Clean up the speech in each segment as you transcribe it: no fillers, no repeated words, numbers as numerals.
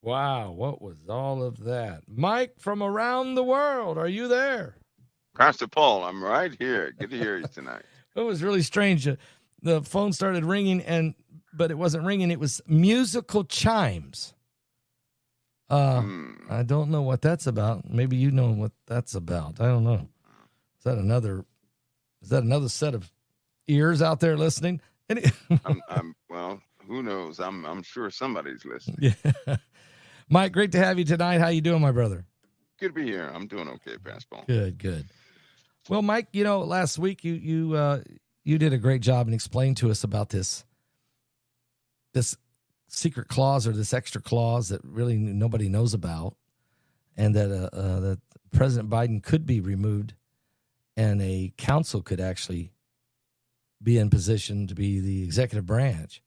Wow, what was all of that? Mike from around the world, are you there? Pastor Paul, I'm right here. Good to hear you tonight. It was really strange. The phone started ringing, but it wasn't ringing. It was musical chimes. Hmm. I don't know what that's about. Maybe you know what that's about. I don't know. Is that another? Is that another set of ears out there listening? Well, who knows? I'm sure somebody's listening. Yeah. Mike, great to have you tonight. How you doing, my brother? Good to be here. I'm doing okay, Pastor Paul. Good, good. Well, Mike, last week you did a great job and explained to us about this secret clause or this extra clause that really nobody knows about, and that President Biden could be removed, and a council could actually be in position to be the executive branch.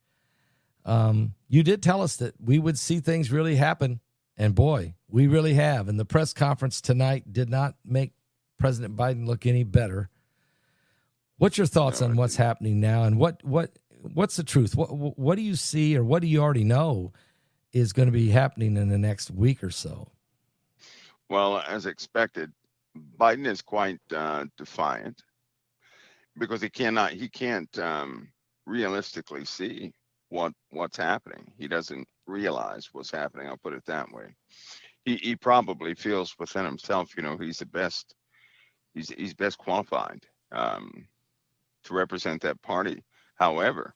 You did tell us that we would see things really happen, and boy, we really have. And the press conference tonight did not make President Biden look any better. What's your thoughts on what's happening now, and what's the truth? What do you see, or what do you already know is going to be happening in the next week or so? Well, as expected, Biden is quite defiant because he can't realistically see what's happening. He doesn't realize what's happening. I'll put it that way. He probably feels within himself, he's the best. He's best qualified to represent that party. However,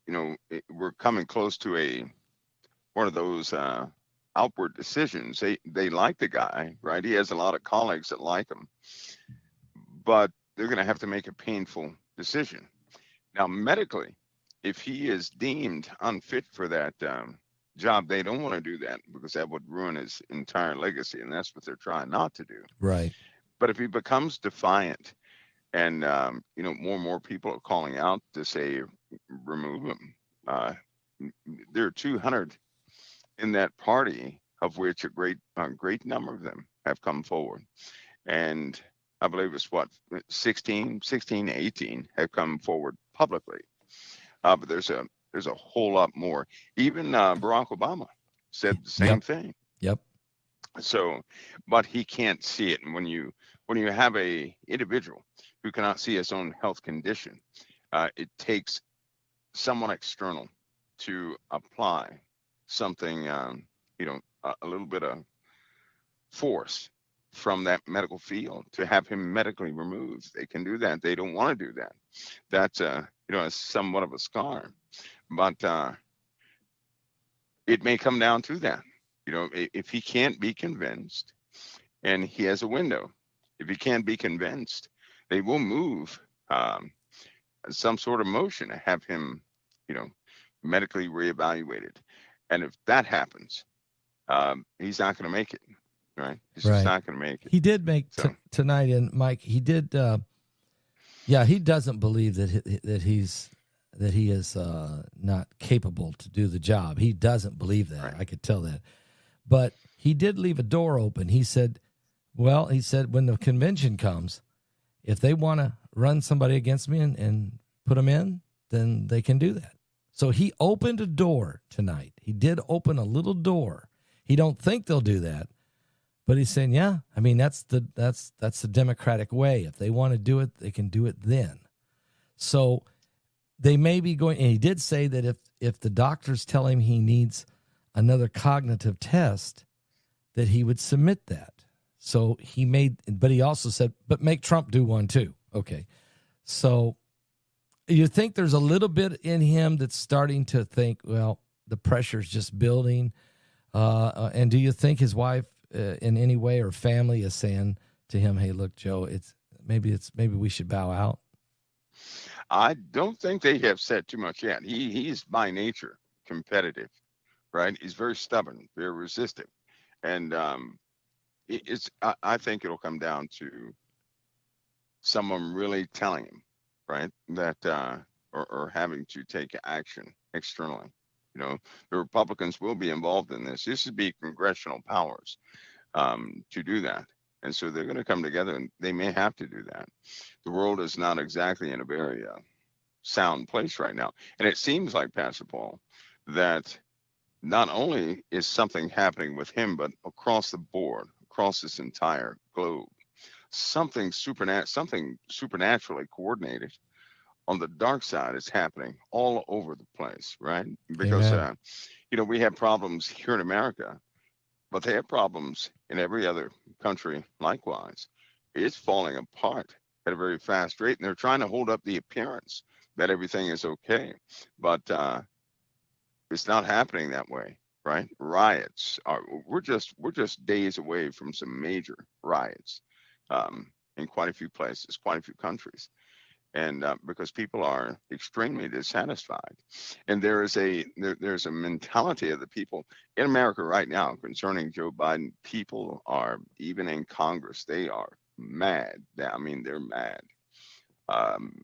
we're coming close to one of those outward decisions. They like the guy, right? He has a lot of colleagues that like him, but they're going to have to make a painful decision. Now, medically, if he is deemed unfit for that job, they don't want to do that because that would ruin his entire legacy, and that's what they're trying not to do. Right. But if he becomes defiant, and more and more people are calling out to say remove him, there are 200 in that party, of which a great number of them have come forward, and I believe it's 16, 18 have come forward publicly. But there's a whole lot more. Even Barack Obama said the same thing. Yep. So, but he can't see it. And when you have a individual who cannot see his own health condition, it takes someone external to apply something, a little bit of force from that medical field to have him medically removed. They can do that. They don't want to do that. That's somewhat of a scar, but it may come down to that. If he can't be convinced, and he has a window, if he can't be convinced, they will move some sort of motion to have him, medically reevaluated. And if that happens, he's not going to make it. Right? He's just not going to make it. He did make tonight, and Mike, he did. He doesn't believe that he is not capable to do the job. He doesn't believe that. Right. I could tell that. But he did leave a door open. He said when the convention comes, if they want to run somebody against me and put them in, then they can do that. So he opened a door tonight. He did open a little door. He don't think they'll do that. But he's saying, that's the democratic way. If they want to do it, they can do it then. So they may be going, and he did say that if the doctors tell him he needs another cognitive test, that he would submit that. So but he also said, but make Trump do one too. Okay. So you think there's a little bit in him that's starting to think, well, the pressure's just building. And do you think his wife, in any way, or family is saying to him, "Hey, look, Joe, maybe we should bow out"? I don't think they have said too much yet. He's by nature competitive, right? He's very stubborn, very resistive, and I think it'll come down to someone really telling him, right, that or having to take action externally. The Republicans will be involved in this. This would be congressional powers to do that. And so they're going to come together, and they may have to do that. The world is not exactly in a very sound place right now. And it seems like, Pastor Paul, that not only is something happening with him, but across the board, across this entire globe, something supernaturally coordinated on the dark side is happening all over the place, right? Because Amen. we have problems here in America, but they have problems in every other country likewise. It's falling apart at a very fast rate, and they're trying to hold up the appearance that everything is okay, but it's not happening that way, right? Riots are we're just days away from some major riots in quite a few places, quite a few countries, and because people are extremely dissatisfied, and there's a mentality of the people in America right now concerning Joe Biden. People are, even in Congress, they are mad. I mean, they're mad. Um,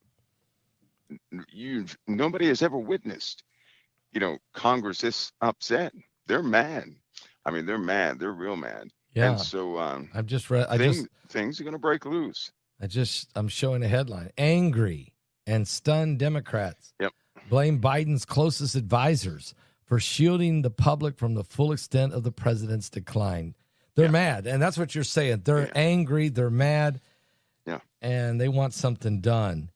nobody has ever witnessed, Congress is upset. They're mad. I mean, they're mad. They're real mad. And Yeah. so I've just read. things are going to break loose. I'm showing a headline. Angry and stunned Democrats Yep. blame Biden's closest advisors for shielding the public from the full extent of the president's decline. They're mad. And that's what you're saying. They're angry. They're mad. Yeah. And they want something done.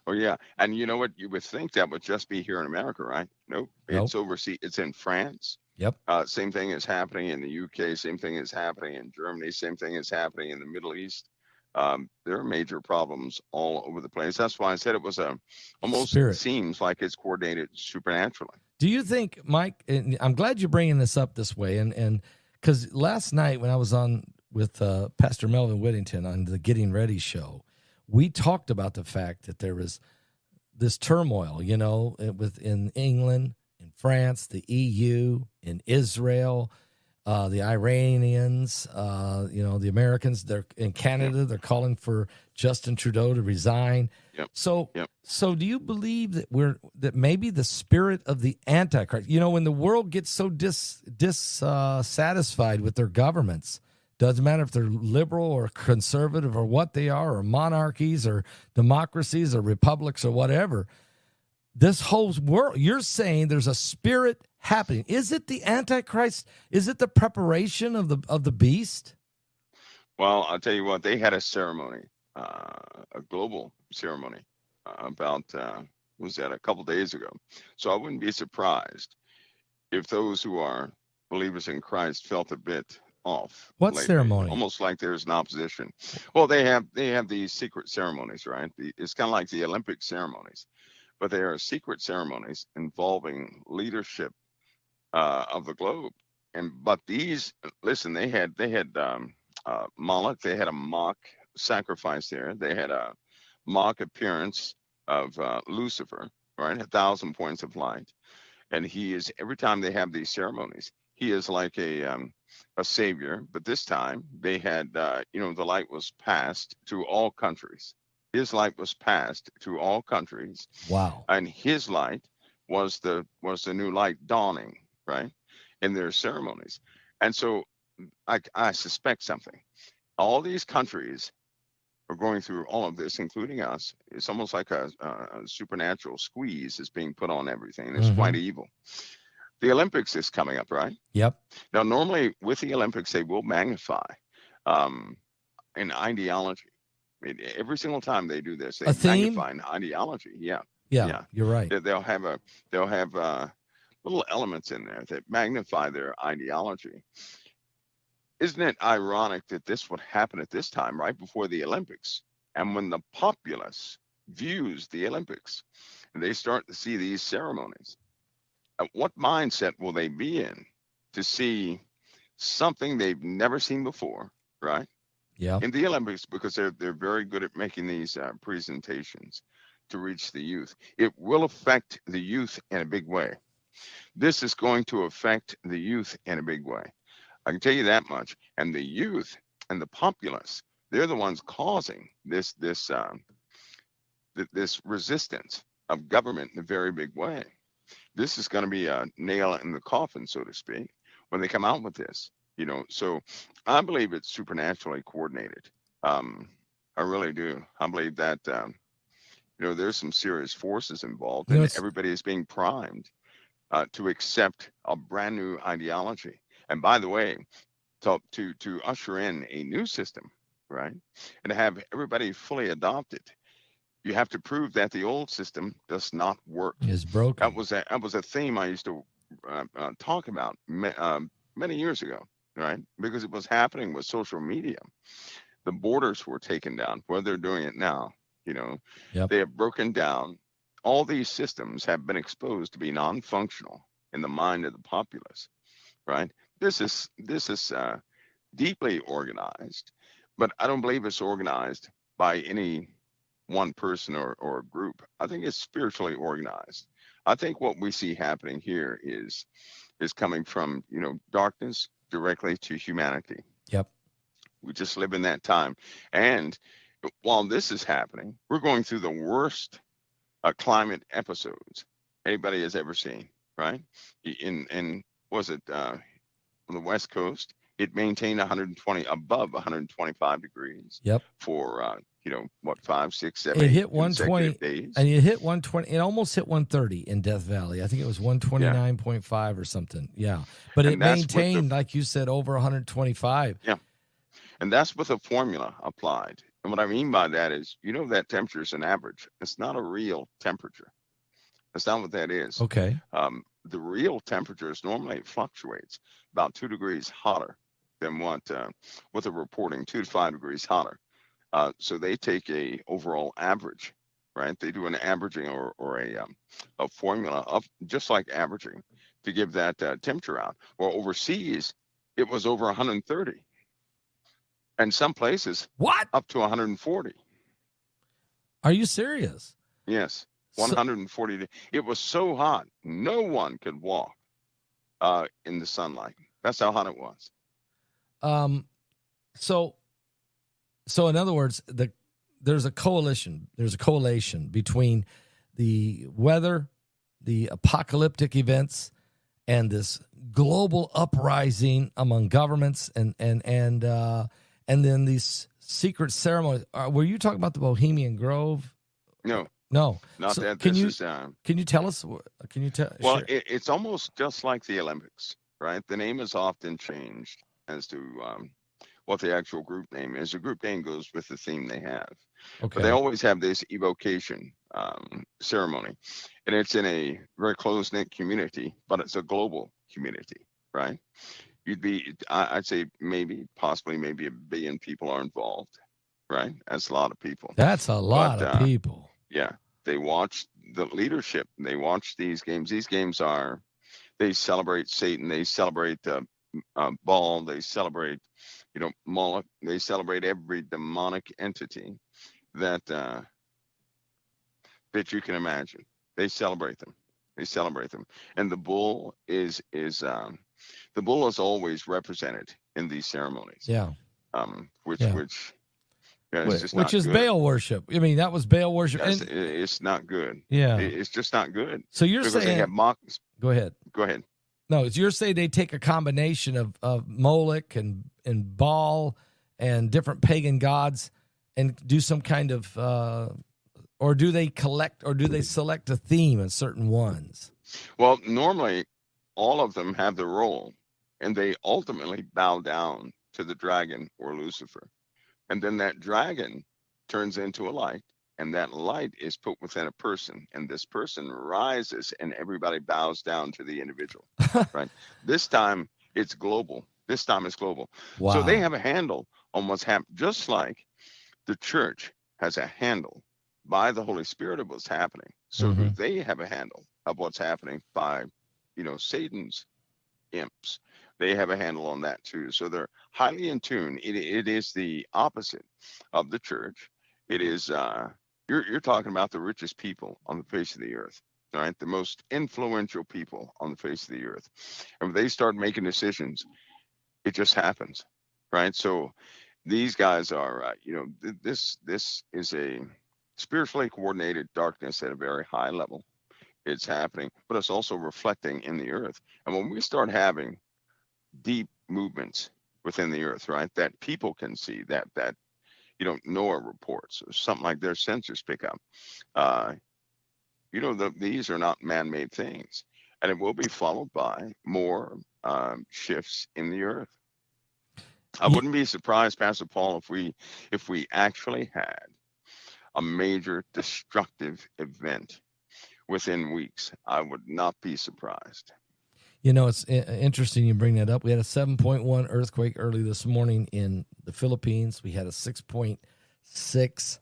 Oh, yeah. And you know what? You would think that would just be here in America, right? Nope. It's overseas. It's in France. Yep. Same thing is happening in the UK. Same thing is happening in Germany. Same thing is happening in the Middle East. There are major problems all over the place. That's why I said it was almost Spirit. Seems like it's coordinated supernaturally. Do you think, Mike, and I'm glad you're bringing this up this way, and because last night when I was on with Pastor Melvin Whittington on the Getting Ready show, we talked about the fact that there was this turmoil, within England, in France, the EU, in Israel, the Iranians, the Americans. They're in Canada. They're calling for Justin Trudeau to resign. Yep. So do you believe that maybe the spirit of the Antichrist? When the world gets so dissatisfied with their governments, doesn't matter if they're liberal or conservative or what they are, or monarchies or democracies or republics or whatever. This whole world, you're saying there's a spirit happening. Is it the Antichrist? Is it the preparation of the beast? Well, I'll tell you what, they had a ceremony, a global ceremony about, was that a couple days ago? So I wouldn't be surprised if those who are believers in Christ felt a bit off. What lately, ceremony? almost like there's an opposition. Well, they have these secret ceremonies, right? It's kind of like the Olympic ceremonies, but they are secret ceremonies involving leadership of the globe. But these, listen, they had Moloch. They had a mock sacrifice there. They had a mock appearance of Lucifer, right? 1,000 points of light, and he is, every time they have these ceremonies, he is like a savior. But this time they had, the light was passed to all countries. His light was passed to all countries. Wow. And his light was the new light dawning, right, in their ceremonies. And so I suspect something. All these countries are going through all of this, including us. It's almost like a supernatural squeeze is being put on everything. It's quite evil. The Olympics is coming up, right? Yep. Now, normally with the Olympics, they will magnify an ideology. Every single time they do this, they magnify an ideology. Yeah, you're right. They'll have little elements in there that magnify their ideology. Isn't it ironic that this would happen at this time, right before the Olympics? And when the populace views the Olympics and they start to see these ceremonies, what mindset will they be in to see something they've never seen before, right? Yeah. In the Olympics, because they're very good at making these presentations to reach the youth. It will affect the youth in a big way. This is going to affect the youth in a big way. I can tell you that much. And the youth and the populace, they're the ones causing this resistance of government in a very big way. This is going to be a nail in the coffin, so to speak, when they come out with this. So I believe it's supernaturally coordinated. I really do. I believe that there's some serious forces involved, and everybody is being primed to accept a brand new ideology. And by the way, to usher in a new system, right, and to have everybody fully adopted, you have to prove that the old system does not work. Is broken. That was a theme I used to talk about many years ago, right? Because it was happening with social media. The borders were taken down. Where they're doing it now, Yep. they have broken down. All these systems have been exposed to be non-functional in the mind of the populace, right? This is deeply organized, but I don't believe it's organized by any one person or a group. I think it's spiritually organized. I think what we see happening here is coming from darkness directly to humanity. Yep. We just live in that time, and while this is happening, we're going through the worst climate episodes anybody has ever seen. Right? In was it on the West Coast? It maintained above 125 degrees. Yep. For 5, 6, 7, it 8 hit 120 days, and it hit 120. It almost hit 130 in Death Valley. I think it was 129.5 or something. Yeah, but it maintained, like you said, over 125. Yeah, and that's with a formula applied. And what I mean by that is, that temperature is an average. It's not a real temperature. That's not what that is. Okay. The real temperature is normally it fluctuates about 2 degrees hotter than what they're reporting, 2 to 5 degrees hotter. So they take a overall average, right? They do an averaging or a formula of just like averaging to give that temperature out. Well, overseas, it was over 130. And some places, up to 140. Are you serious? Yes, 140. It was so hot, no one could walk in the sunlight. That's how hot it was. So in other words, there's a correlation between the weather, the apocalyptic events, and this global uprising among governments, and then these secret ceremonies. Were you talking about the Bohemian Grove? No, not so that. Can you tell us? Can you tell? Well, it's almost just like the Olympics, right? The name is often changed as to what the actual group name is. The group name goes with the theme they have. Okay. But they always have this evocation ceremony, and it's in a very close-knit community, but it's a global community, right? I'd say possibly maybe 1 billion people are involved, right? That's a lot of people. That's a lot of people. Yeah. They watch the leadership. They watch these games. These games they celebrate Satan. They celebrate Baal. They celebrate, Moloch. They celebrate every demonic entity that you can imagine. They celebrate them. And the bull is always represented in these ceremonies. Yeah. Which is Baal worship. I mean, that was Baal worship. Yes, it's not good. Yeah. It's just not good. So you're saying they have mocks. Go ahead. No, you're saying they take a combination of Moloch and Baal and different pagan gods and do some kind of, or do they select a theme in certain ones? Well, normally all of them have the role, and they ultimately bow down to the dragon or Lucifer. And then that dragon turns into a light, and that light is put within a person, and this person rises, and everybody bows down to the individual, right? This time it's global. Wow. So they have a handle on what's happening, just like the church has a handle by the Holy Spirit of what's happening. So do they have a handle of what's happening by, Satan's imps? They have a handle on that too. So they're highly in tune. It is the opposite of the church. It is, you're talking about the richest people on the face of the earth, right? The most influential people on the face of the earth. And when they start making decisions, it just happens, right? So these guys are, this is a spiritually coordinated darkness at a very high level. It's happening, but it's also reflecting in the earth. And when we start having deep movements within the earth, right, that people can see, that NOAA reports or something like their sensors pick up, these are not man-made things. and it will be followed by more shifts in the earth. I wouldn't be surprised, Pastor Paul, if we actually had a major destructive event within weeks. I would not be surprised. It's interesting you bring that up. We had a 7.1 earthquake early this morning in the Philippines. We had a 6.6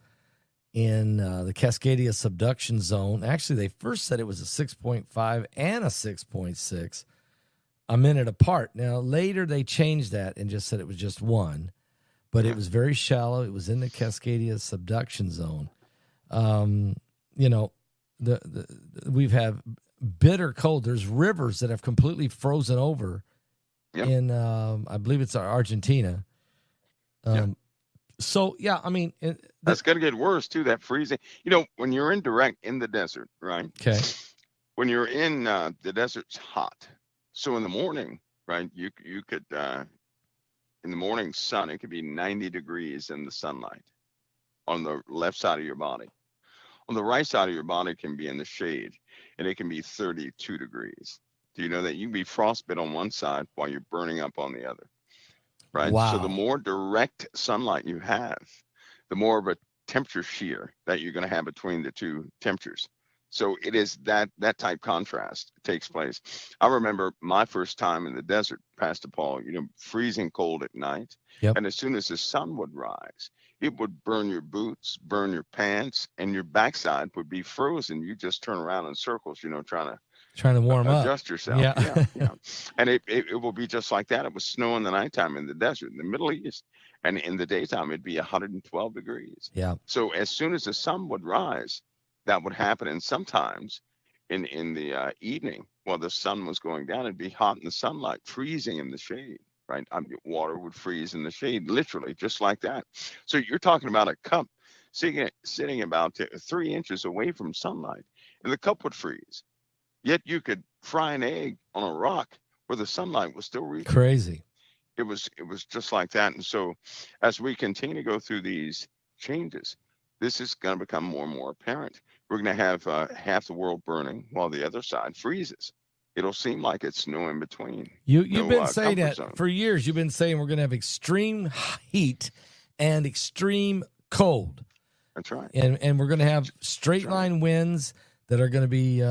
in the Cascadia subduction zone. Actually, they first said it was a 6.5 and a 6.6 a minute apart. Now, later they changed that and just said it was just one, but it was very shallow. It was in the Cascadia subduction zone. We've had bitter cold. There's rivers that have completely frozen over in, I believe it's Argentina. So, I mean, that's going to get worse too. That freezing, when you're in the desert, right? Okay. When you're in the desert's hot. So in the morning, right, you could, in the morning sun, it could be 90 degrees in the sunlight on the left side of your body. On the right side of your body can be in the shade, and it can be 32 degrees. Do you know that you can be frostbit on one side while you're burning up on the other? Right. Wow. So the more direct sunlight you have, the more of a temperature shear that you're going to have between the two temperatures. So it is that type contrast takes place. I remember my first time in the desert, Pastor Paul, freezing cold at night. Yep. And as soon as the sun would rise, it would burn your boots, burn your pants, and your backside would be frozen. You just turn around in circles, trying to warm up, adjust yourself. Yeah. And it will be just like that. It was snow in the nighttime in the desert, in the Middle East. And in the daytime, it'd be 112 degrees. Yeah. So as soon as the sun would rise, that would happen. And sometimes in the evening, while the sun was going down, it'd be hot in the sunlight, freezing in the shade, right? Water would freeze in the shade, literally, just like that. So you're talking about a cup sitting about 3 inches away from sunlight, and the cup would freeze. Yet you could fry an egg on a rock where the sunlight was still reaching. Crazy. It was just like that. And so as we continue to go through these changes, this is going to become more and more apparent. We're going to have half the world burning while the other side freezes. It'll seem like it's no in between. You've been saying that for years. You've been saying we're going to have extreme heat and extreme cold. That's right. And we're going to have straight line winds that are going to be,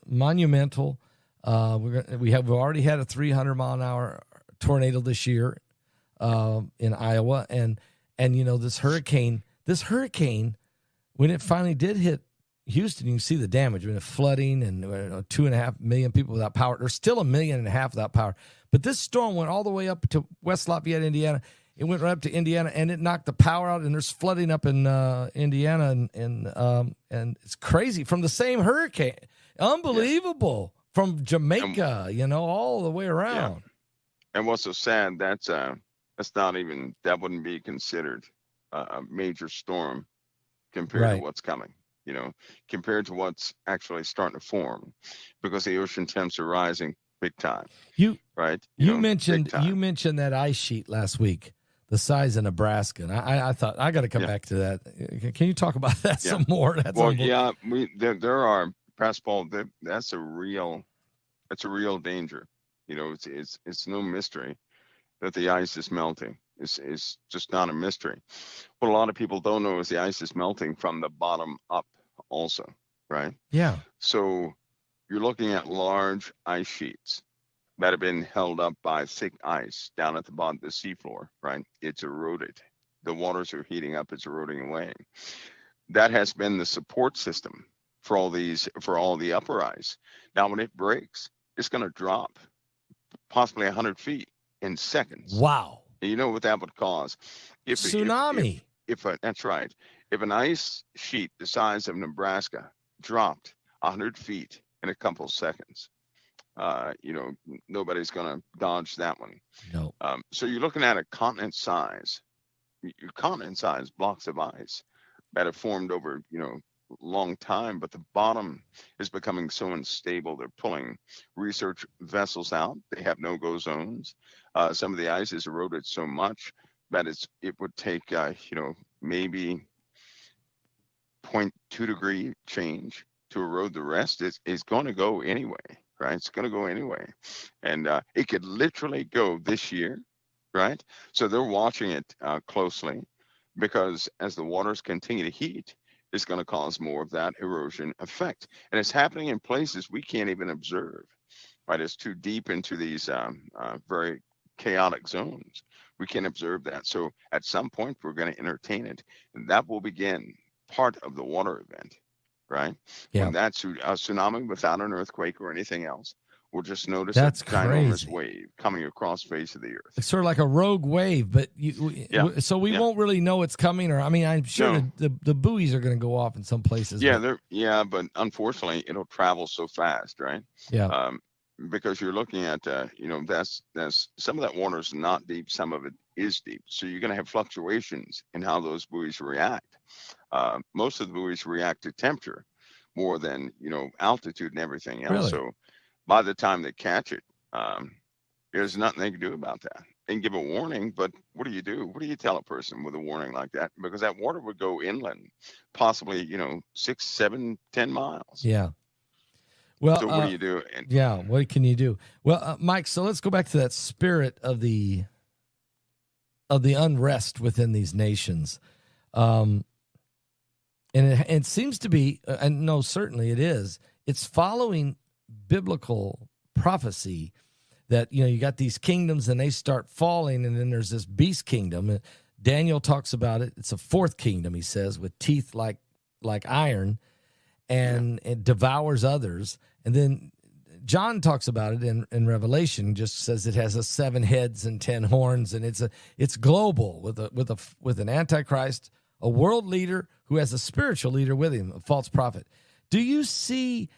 monumental. We've already had a 300 mile an hour tornado this year in Iowa, and this hurricane, when it finally did hit Houston, you can see the damage. I mean, the flooding and 2.5 million people without power. There's still 1.5 million without power. But this storm went all the way up to West Lafayette, Indiana. It went right up to Indiana, and it knocked the power out. And there's flooding up in Indiana, and it's crazy from the same hurricane. Unbelievable. Yeah. From Jamaica, all the way around. Yeah. And what's so sad, that wouldn't be considered a major storm compared to what's coming. Compared to what's actually starting to form, because the ocean temps are rising big time. You mentioned that ice sheet last week, the size of Nebraska, and I thought I got to come back to that. Can you talk about that some more? There are, Pastor Paul. That's a real danger. It's no mystery that the ice is melting. It's just not a mystery. What a lot of people don't know is the ice is melting from the bottom up also, right? Yeah. So you're looking at large ice sheets that have been held up by thick ice down at the bottom of the seafloor, right? It's eroded. The waters are heating up. It's eroding away. That has been the support system for all the upper ice. Now, when it breaks, it's going to drop possibly 100 feet in seconds. Wow. And you know what that would cause? Tsunami. That's right. If an ice sheet the size of Nebraska dropped 100 feet in a couple seconds, nobody's going to dodge that one. No. So you're looking at a continent-size blocks of ice that have formed over, long time, but the bottom is becoming so unstable. They're pulling research vessels out. They have no-go zones. Some of the ice is eroded so much that it would take, maybe 0.2 degree change to erode the rest. Is going to go anyway. right? It's going to go anyway. And it could literally go this year, right? So they're watching it closely, because as the waters continue to heat, it's going to cause more of that erosion effect. And it's happening in places we can't even observe, right? It's too deep into these very chaotic zones. We can observe that. So at some point, we're going to entertain it, and that will begin part of the water event, right? Yeah. When that's a tsunami without an earthquake or anything else, we'll just notice That's a ginormous crazy. wave coming across the face of the earth. It's sort of like a rogue wave, but so we won't really know it's coming. Or I mean, I'm sure the buoys are going to go off in some places. But unfortunately, it'll travel so fast, right? Yeah. Because you're looking at that's some of that water is not deep, some of it is deep, so you're going to have fluctuations in how those buoys react. Most of the buoys react to temperature more than altitude and everything else. Really? So by the time they catch it, there's nothing they can do about that. They can give a warning, but what do you do? What do you tell a person with a warning like that? Because that water would go inland, possibly 6, 7, 10 miles. Yeah. Well, so what do you do? What can you do? Well, Mike, so let's go back to that spirit of the unrest within these nations. And it seems to be, and no, certainly it is, it's following biblical prophecy that, you got these kingdoms and they start falling, and then there's this beast kingdom. Daniel talks about it. It's a fourth kingdom, he says, with teeth like iron, and it devours others. And then John talks about it in Revelation, just says it has 7 heads and 10 horns, and it's global with an antichrist, a world leader who has a spiritual leader with him, a false prophet. Do you see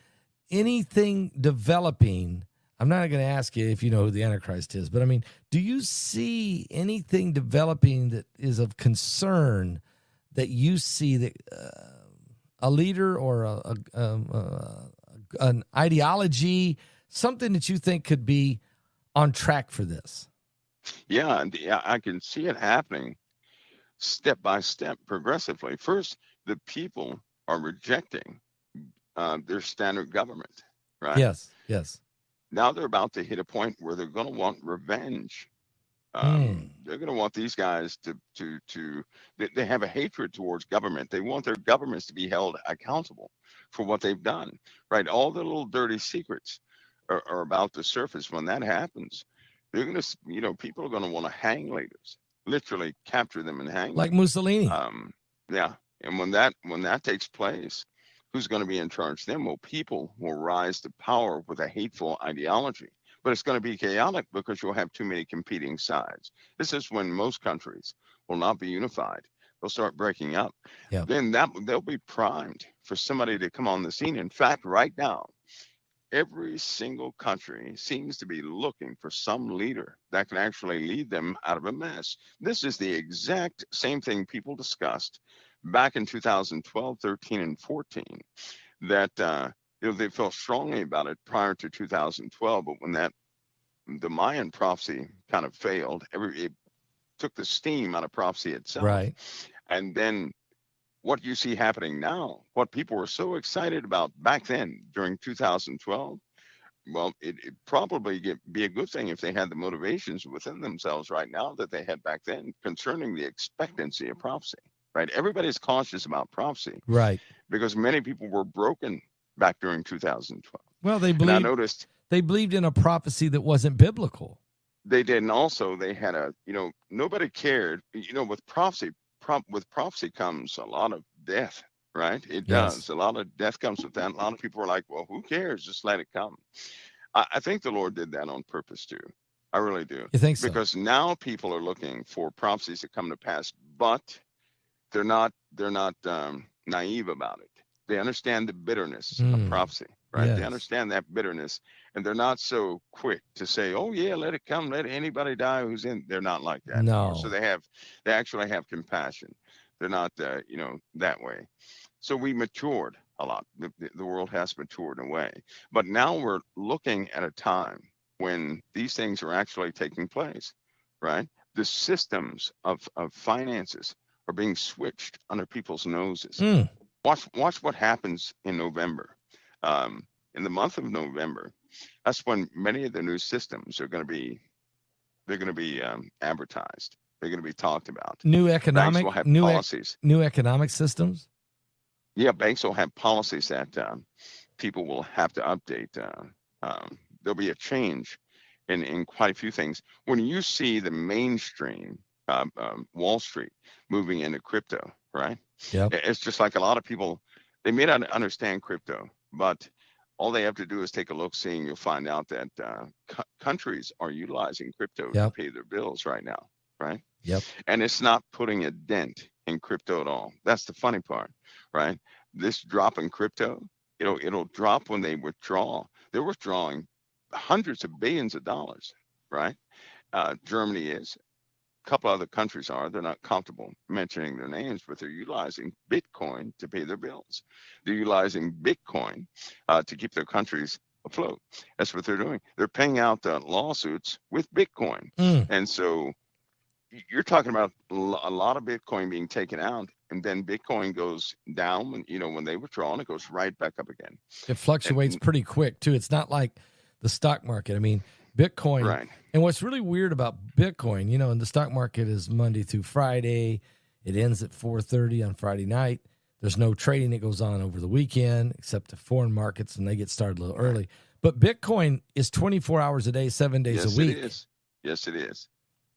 anything developing? I'm not going to ask you if you know who the Antichrist is, but I mean, do you see anything developing that is of concern, that you see that a leader or an ideology, something that you think could be on track for this? Yeah, I can see it happening step by step, progressively. First, the people are rejecting their standard government, right? Yes. Now they're about to hit a point where they're going to want revenge. They're going to want these guys they have a hatred towards government. They want their governments to be held accountable for what they've done, right? All the little dirty secrets are about to surface. When that happens, they're going to, people are going to want to hang leaders, literally capture them and hang like them. Mussolini. Yeah. And when that takes place, who's going to be in charge then? Well, people will rise to power with a hateful ideology. But it's going to be chaotic because you'll have too many competing sides. This is when most countries will not be unified. They'll start breaking up. Yeah. Then they'll be primed for somebody to come on the scene. In fact, right now, every single country seems to be looking for some leader that can actually lead them out of a mess. This is the exact same thing people discussed back in 2012, 13, and 14, that they felt strongly about it prior to 2012, but when the Mayan prophecy kind of failed, it took the steam out of prophecy itself. Right. And then what you see happening now, what people were so excited about back then during 2012, well, it probably be a good thing if they had the motivations within themselves right now that they had back then concerning the expectancy of prophecy, right? Everybody's cautious about prophecy. Right. Because many people were broken back during 2012. Well, they believed, and I noticed they believed in a prophecy that wasn't biblical. They did. And also they had nobody cared, with prophecy comes a lot of death, right? It does. A lot of death comes with that. A lot of people are like, well, who cares? Just let it come. I think the Lord did that on purpose too. I really do. You think so? Because now people are looking for prophecies to come to pass, but they're not naive about it. They understand the bitterness of prophecy, right? Yes. They understand that bitterness, and they're not so quick to say, oh yeah, let it come, let anybody die who's in. They're not like that anymore. So they actually have compassion. They're not that way. So we matured a lot. The world has matured in a way, but now we're looking at a time when these things are actually taking place, right? The systems of finances are being switched under people's noses. Watch what happens in November. In the month of November, That's when many of the new systems are going to be advertised. They're going to be talked about. New Banks will economic have new policies. new economic systems. Yeah, banks will have policies that people will have to update. There'll be a change in quite a few things. When you see the mainstream Wall Street moving into crypto, right? Yep. It's just like a lot of people, they may not understand crypto, but all they have to do is take a look, seeing you'll find out that countries are utilizing crypto to Yep. pay their bills right now, right? Yep. And it's not putting a dent in crypto at all. That's the funny part, right? This drop in crypto, it'll drop when they withdraw. They're withdrawing hundreds of billions of dollars, right? Germany is. A couple other countries are. They're not comfortable mentioning their names, but they're utilizing Bitcoin to pay their bills. They're utilizing Bitcoin to keep their countries afloat. That's what they're doing. They're paying out lawsuits with Bitcoin. And so you're talking about a lot of Bitcoin being taken out, and then Bitcoin goes down when they withdraw, and it goes right back up again. It fluctuates pretty quick too. It's not like the stock market. I mean, Bitcoin. Right. And what's really weird about Bitcoin, and the stock market is Monday through Friday. It ends at 4:30 on Friday night. There's no trading that goes on over the weekend, except the foreign markets, and they get started a little early. But Bitcoin is 24 hours a day, 7 days a week. It is. Yes, it is.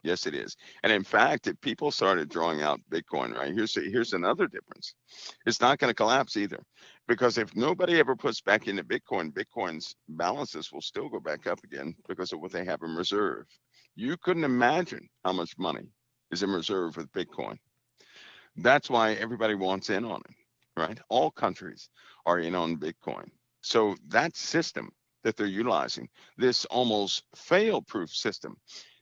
Yes, it is. And in fact, if people started drawing out Bitcoin, right, here's another difference. It's not going to collapse either, because if nobody ever puts back into Bitcoin, Bitcoin's balances will still go back up again because of what they have in reserve. You couldn't imagine how much money is in reserve with Bitcoin. That's why everybody wants in on it, right? All countries are in on Bitcoin. So that system that they're utilizing, this almost fail-proof system,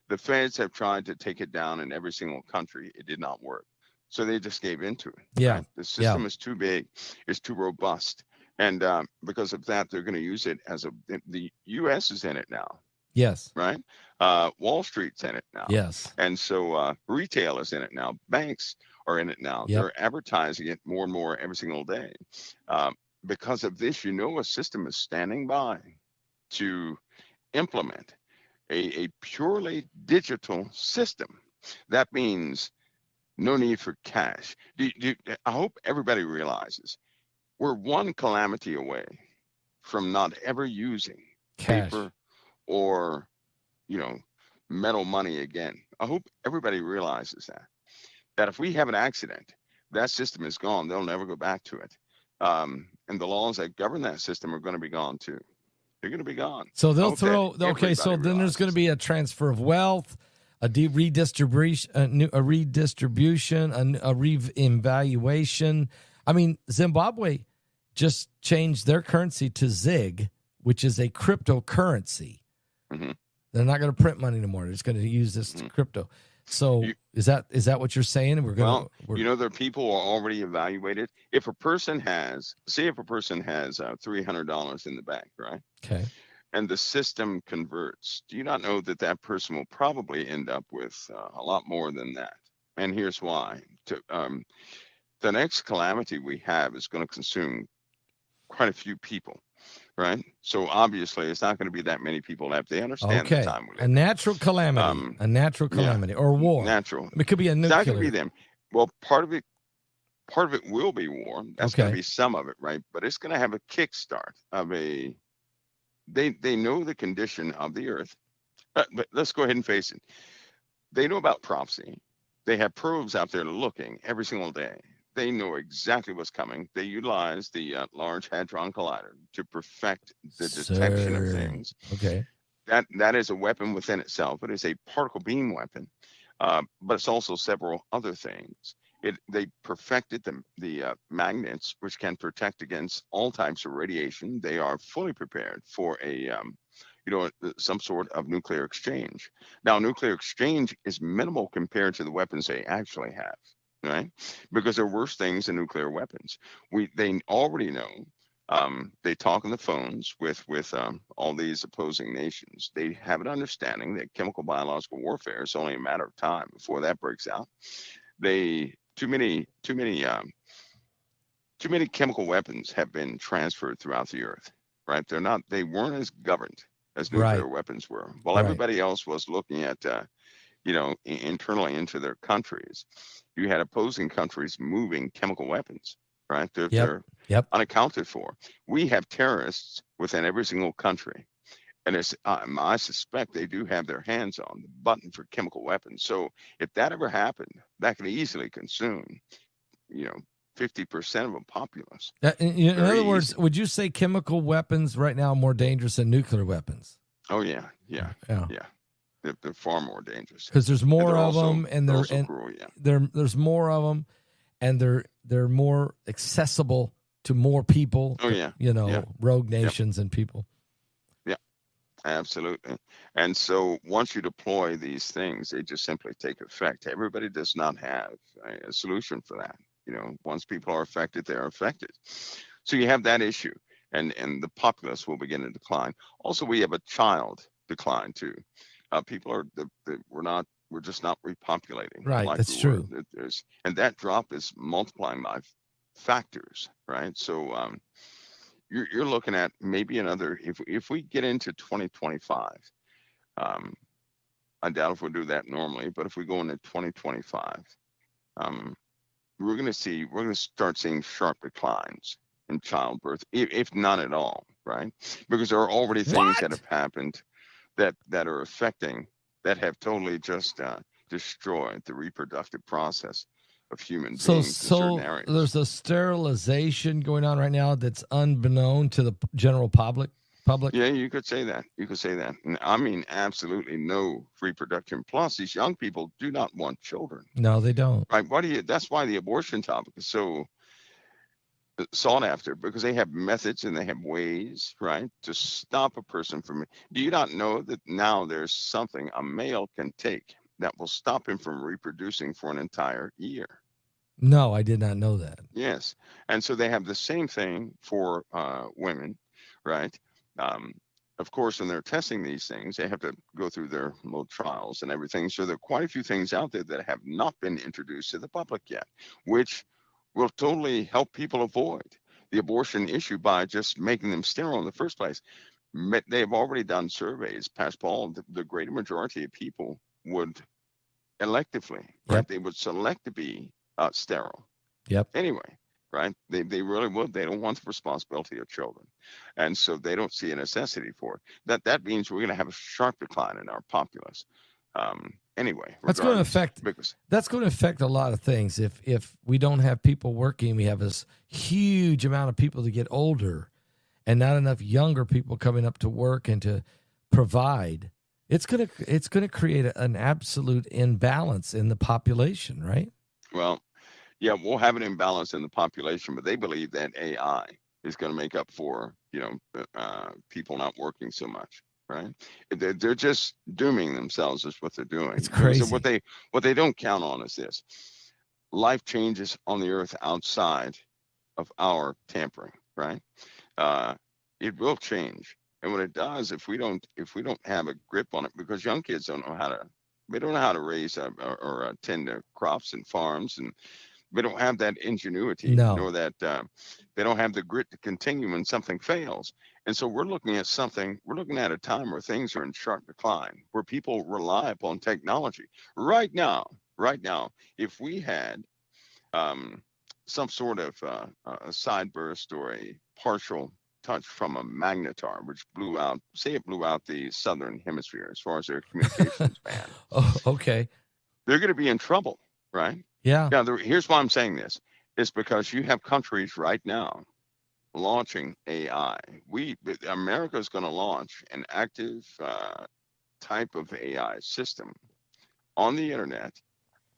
the feds have tried to take it down in every single country. It did not work. So they just gave into it. Yeah. Right? The system is too big. It's too robust. And because of that, they're going to use it the U.S. is in it now. Yes. Right? Wall Street's in it now. Yes. And so retail is in it now. Banks are in it now. Yep. They're advertising it more and more every single day. Because of this, a system is standing by to implement a purely digital system. That means no need for cash. I hope everybody realizes we're one calamity away from not ever using cash, paper or, metal money again. I hope everybody realizes that if we have an accident, that system is gone. They'll never go back to it. And the laws that govern that system are going to be gone too. They're going to be gone. So they'll throw. Okay, so then there's going to be a transfer of wealth, a redistribution, a reevaluation. I mean, Zimbabwe just changed their currency to ZIG, which is a cryptocurrency. Mm-hmm. They're not going to print money anymore. They're just going to use this crypto. So is that what you're saying? There are people who are already evaluated. If a person has $300 in the bank, right? Okay. And the system converts, do you not know that person will probably end up with a lot more than that? And here's why. The next calamity we have is going to consume quite a few people. Right. So obviously it's not going to be that many people left. They understand the time we live. A natural calamity, or war. Natural. It could be a nuclear. It's not going to be them. Well, part of it will be war. That's going to be some of it, right? But it's going to have a kickstart of they know the condition of the earth. But let's go ahead and face it. They know about prophecy. They have probes out there looking every single day. They know exactly what's coming. They utilize the Large Hadron Collider to perfect the detection of things. Okay. That is a weapon within itself. It is a particle beam weapon, but it's also several other things. They perfected the magnets, which can protect against all types of radiation. They are fully prepared for some sort of nuclear exchange. Now, nuclear exchange is minimal compared to the weapons they actually have. Right, because there are worse things than nuclear weapons. They already know. They talk on the phones with all these opposing nations. They have an understanding that chemical biological warfare is only a matter of time before that breaks out. Too many chemical weapons have been transferred throughout the earth. Right, they weren't as governed as nuclear weapons were. While everybody else was looking at, internally into their countries, you had opposing countries moving chemical weapons, right? They're unaccounted for. We have terrorists within every single country. And I suspect they do have their hands on the button for chemical weapons. So if that ever happened, that could easily consume, 50% of a populace. In other words, would you say chemical weapons right now are more dangerous than nuclear weapons? Oh, yeah. They're far more dangerous because there's more of them, and there's more of them, and they're more accessible to more people. Rogue nations and people. Absolutely. And so once you deploy these things, they just simply take effect. Everybody does not have a solution for that. Once people are affected, they are affected. So you have that issue, and the populace will begin to decline. Also, we have a child decline too. People are we're just not repopulating. Right, that's true. And that drop is multiplying by factors, right? So you're looking at maybe another, if we get into 2025, I doubt if we'll do that normally, but if we go into 2025, we're going to start seeing sharp declines in childbirth, if none at all, right? Because there are already things that have happened that are affecting, that have totally just destroyed the reproductive process of human beings in certain areas. So there's a sterilization going on right now that's unbeknown to the general public. Yeah, you could say that. And I mean, absolutely no reproduction. Plus, these young people do not want children. No, they don't. Right? That's why the abortion topic is so sought after, because they have methods and they have ways, right, to stop a person from. Do you not know that now there's something a male can take that will stop him from reproducing for an entire year? No, I did not know that. Yes. And so they have the same thing for women, right? Of course, when they're testing these things, they have to go through their little trials and everything. So there are quite a few things out there that have not been introduced to the public yet, which will totally help people avoid the abortion issue by just making them sterile in the first place. They have already done surveys, Pastor Paul. The greater majority of people would electively, right? They would select to be sterile. Anyway, right? They really would. They don't want the responsibility of children, and so they don't see a necessity for it. That means we're going to have a sharp decline in our populace. Anyway, that's going to affect a lot of things. If we don't have people working, we have this huge amount of people to get older, and not enough younger people coming up to work and to provide. It's gonna create an absolute imbalance in the population, right? Well, yeah, we'll have an imbalance in the population, but they believe that AI is going to make up for people not working so much, right? They're just dooming themselves is what they're doing. It's crazy. So what they don't count on is this: life changes on the earth outside of our tampering, right? It will change. And when it does, if we don't have a grip on it, because young kids don't know how to raise or tend to crops and farms, and they don't have that ingenuity, nor that they don't have the grit to continue when something fails. And so we're looking at a time where things are in sharp decline, where people rely upon technology. Right now, if we had some sort of a side burst or a partial touch from a magnetar, which blew out the southern hemisphere as far as their communications band. Oh, okay. They're going to be in trouble, right? Yeah. Now, here's why I'm saying this. It's because you have countries right now launching AI. America is going to launch an active type of AI system on the internet.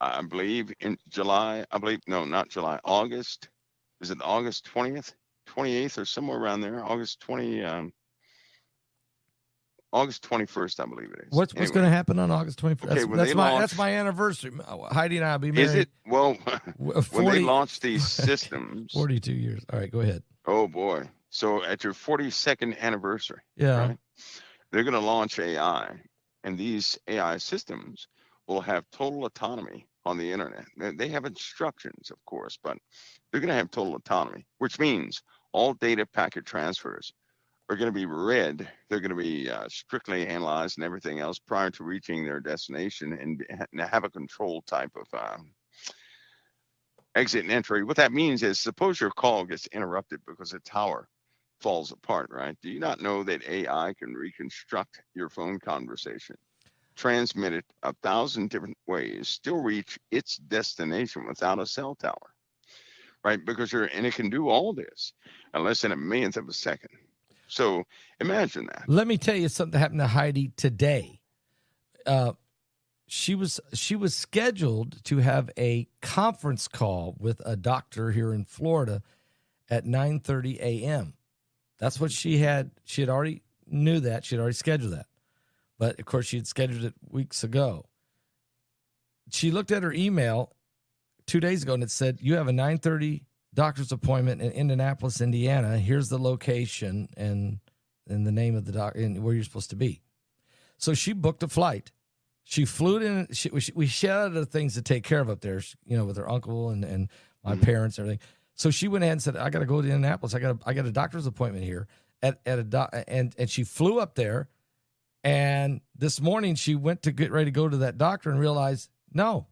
I believe in July. Not July. August. Is it August 20th? 28th or somewhere around there, August 21st, I believe it is. What's going to happen on August 21st? Okay, that's my anniversary. Heidi and I will be married. Is it? Well, when they launch these systems. 42 years. All right, go ahead. Oh, boy. So at your 42nd anniversary, right, they're going to launch AI, and these AI systems will have total autonomy on the internet. They have instructions, of course, but they're going to have total autonomy, which means all data packet transfers are going to be read. They're going to be strictly analyzed and everything else prior to reaching their destination, and have a control type of exit and entry. What that means is, suppose your call gets interrupted because the tower falls apart, right? Do you not know that AI can reconstruct your phone conversation, transmit it 1,000 different ways, still reach its destination without a cell tower, right? Because and it can do all this in less than a millionth of a second. So imagine that. Let me tell you something that happened to Heidi today. She was scheduled to have a conference call with a doctor here in Florida at 9:30 a.m. That's what she had. She had already knew that. She had already scheduled that. But, of course, she had scheduled it weeks ago. She looked at her email 2 days ago, and it said, you have a 9:30 doctor's appointment in Indianapolis, Indiana. Here's the location and the name of the doctor and where you're supposed to be. So she booked a flight. She flew in. We had other things to take care of up there, with her uncle and my parents and everything. So she went ahead and said, I got to go to Indianapolis. I got a doctor's appointment here and she flew up there. And this morning she went to get ready to go to that doctor and realized, no,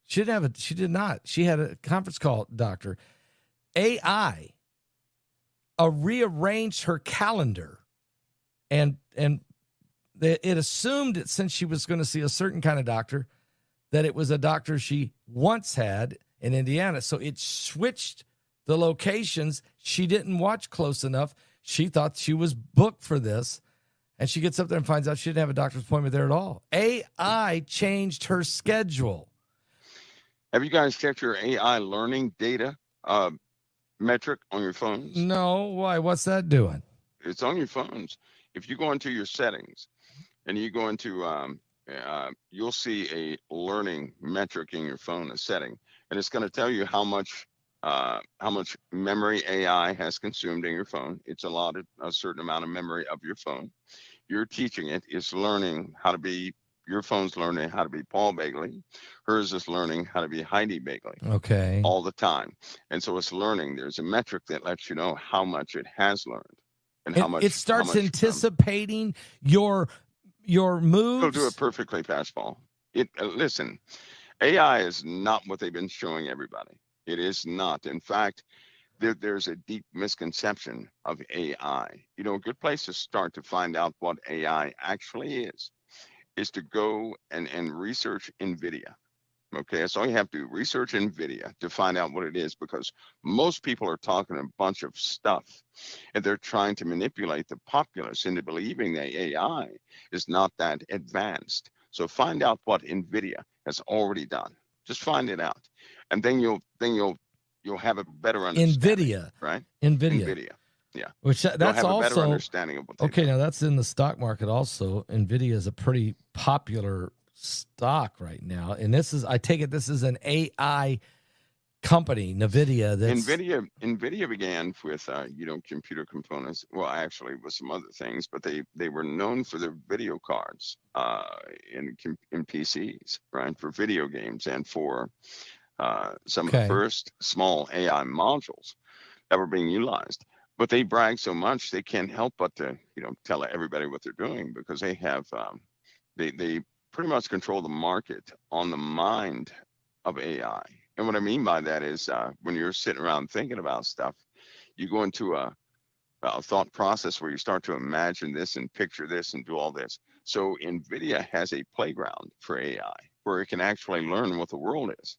she did not. She had a conference call doctor. AI rearranged her calendar and it assumed that since she was going to see a certain kind of doctor, that it was a doctor she once had in Indiana. So it switched the locations. She didn't watch close enough. She thought she was booked for this. And she gets up there and finds out she didn't have a doctor's appointment there at all. AI changed her schedule. Have you guys checked your AI learning data metric on your phones? No. Why? What's that doing? It's on your phones. If you go into your settings and you go into, you'll see a learning metric in your phone, a setting, and it's going to tell you how much memory AI has consumed in your phone. It's allotted a certain amount of memory of your phone. You're teaching it. It's learning how to be. Your phone's learning how to be Paul Bagley. Hers is learning how to be Heidi Bagley. Okay. All the time. And so it's learning. There's a metric that lets you know how much it has learned and how much. It starts anticipating your moves. It'll do it perfectly, fastball. Listen, AI is not what they've been showing everybody. It is not. In fact, there's a deep misconception of AI. A good place to start to find out what AI actually is to go and research NVIDIA. Okay, that's all you have to do. Research NVIDIA to find out what it is, because most people are talking a bunch of stuff and they're trying to manipulate the populace into believing that AI is not that advanced. So find out what NVIDIA has already done. Just find it out. And then you'll have a better understanding. NVIDIA, right? NVIDIA. Yeah. Which that's have also a better understanding of what okay. Now that's in the stock market also. NVIDIA is a pretty popular stock right now, and I take it this is an AI company, NVIDIA. NVIDIA began with computer components. Well, actually, with some other things, but they were known for their video cards in PCs, right, for video games and for some of the first small AI modules that were being utilized. But they brag so much they can't help but to tell everybody what they're doing, because they have they pretty much control the market on the mind of AI. And what I mean by that is when you're sitting around thinking about stuff, you go into a thought process where you start to imagine this and picture this and do all this. So NVIDIA has a playground for AI where it can actually learn what the world is.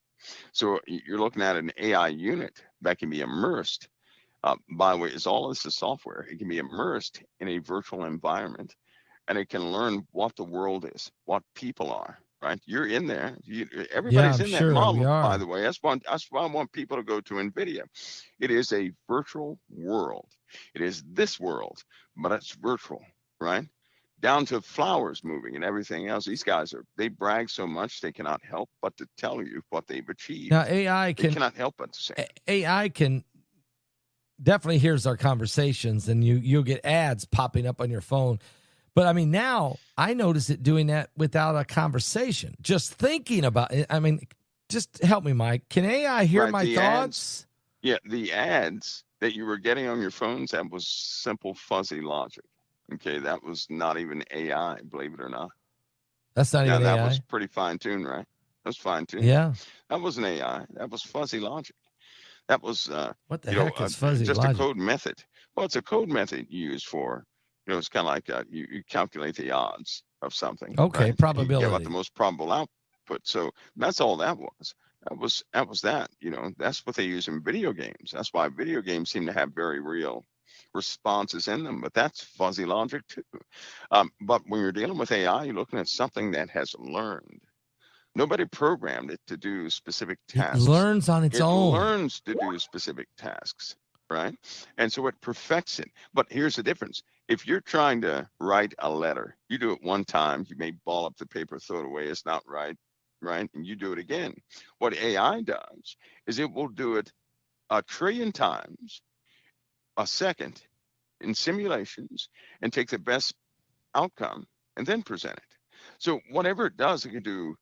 So you're looking at an AI unit that can be immersed. By the way, all this is software. It can be immersed in a virtual environment, and it can learn what the world is, what people are. Right? You're in there. Everybody's in that model. By the way, that's why I want people to go to NVIDIA. It is a virtual world. It is this world, but it's virtual, right? Down to flowers moving and everything else. These guys they brag so much they cannot help but to tell you what they've achieved. Now AI cannot help but to say. AI can definitely hears our conversations, and you'll get ads popping up on your phone. But I mean, now I notice it doing that without a conversation. Just thinking about it. I mean, just help me, Mike. Can AI hear my thoughts? The ads that you were getting on your phones, that was simple fuzzy logic. Okay, that was not even AI, believe it or not. That's not Now even that AI. was pretty fine-tuned, right? That was fine-tuned. Yeah. That wasn't AI. That was fuzzy logic. That was, What the heck is fuzzy just logic? a code method. Well, it's a code method used for, it's kind of like you calculate the odds of something. Okay, right? probability. You give out the most probable output. So that's all that was. That was that. That's what they use in video games. That's why video games seem to have very real responses in them. But that's fuzzy logic too. But when you're dealing with AI, you're looking at something that has learned. Nobody programmed it to do specific tasks. It learns on its own. It learns to do specific tasks, right? And so it perfects it. But here's the difference. If you're trying to write a letter, you do it one time, you may ball up the paper, throw it away, it's not right, right? And you do it again. What AI does is it will do it 1 trillion times a second in simulations and take the best outcome and then present it. So whatever it does, it can do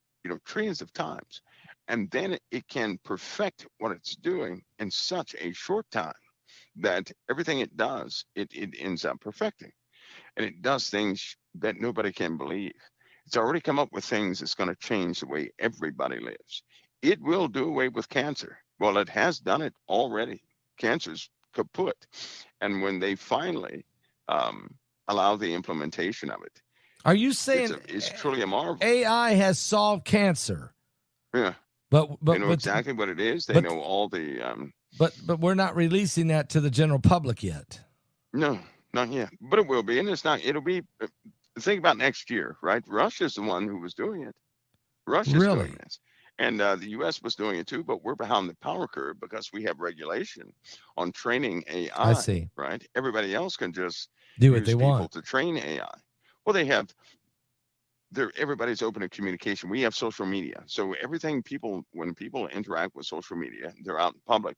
trillions of times, and then it can perfect what it's doing in such a short time that everything it does, it ends up perfecting, and it does things that nobody can believe. It's already come up with things that's going to change the way everybody lives. It will do away with cancer. Well, it has done it already. Cancer's kaput, and when they finally allow the implementation of it, are you saying it's truly a marvel? AI has solved cancer? Yeah. But they know exactly what it is. They know all the. But we're not releasing that to the general public yet. No, not yet. But it will be, and it's not. It'll be. Think about next year, right? Russia's the one who was doing it. Russia's doing this, and the U.S. was doing it too. But we're behind the power curve because we have regulation on training AI. I see. Right? Everybody else can just do what they want to train AI. Well, they have. Everybody's open to communication. We have social media, so everything when people interact with social media, they're out in public.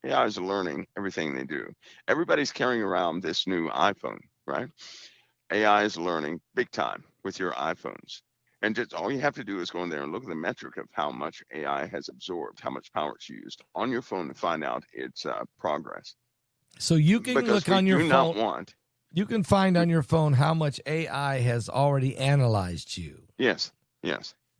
AI is learning everything they do. Everybody's carrying around this new iPhone, right? AI is learning big time with your iPhones, and just all you have to do is go in there and look at the metric of how much AI has absorbed, how much power it's used on your phone to find out its progress. So you can look on your phone. Not want. You can find on your phone how much AI has already analyzed you. Yes.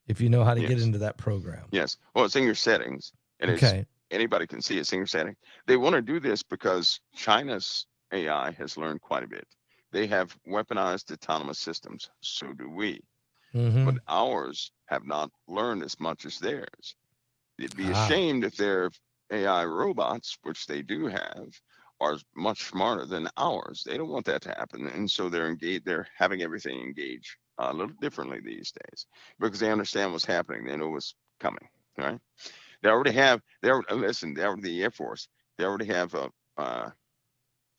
If you know how to get into that program. Yes. Well, it's in your settings. And anybody can see it's in your setting. They want to do this because China's AI has learned quite a bit. They have weaponized autonomous systems. So do we. Mm-hmm. But ours have not learned as much as theirs. It'd be ashamed if their AI robots, which they do have, are much smarter than ours. They don't want that to happen, and so they're engaged. They're having everything engage a little differently these days because they understand what's happening. They know what's coming. Right? They already have. Listen. They already the Air Force. They already have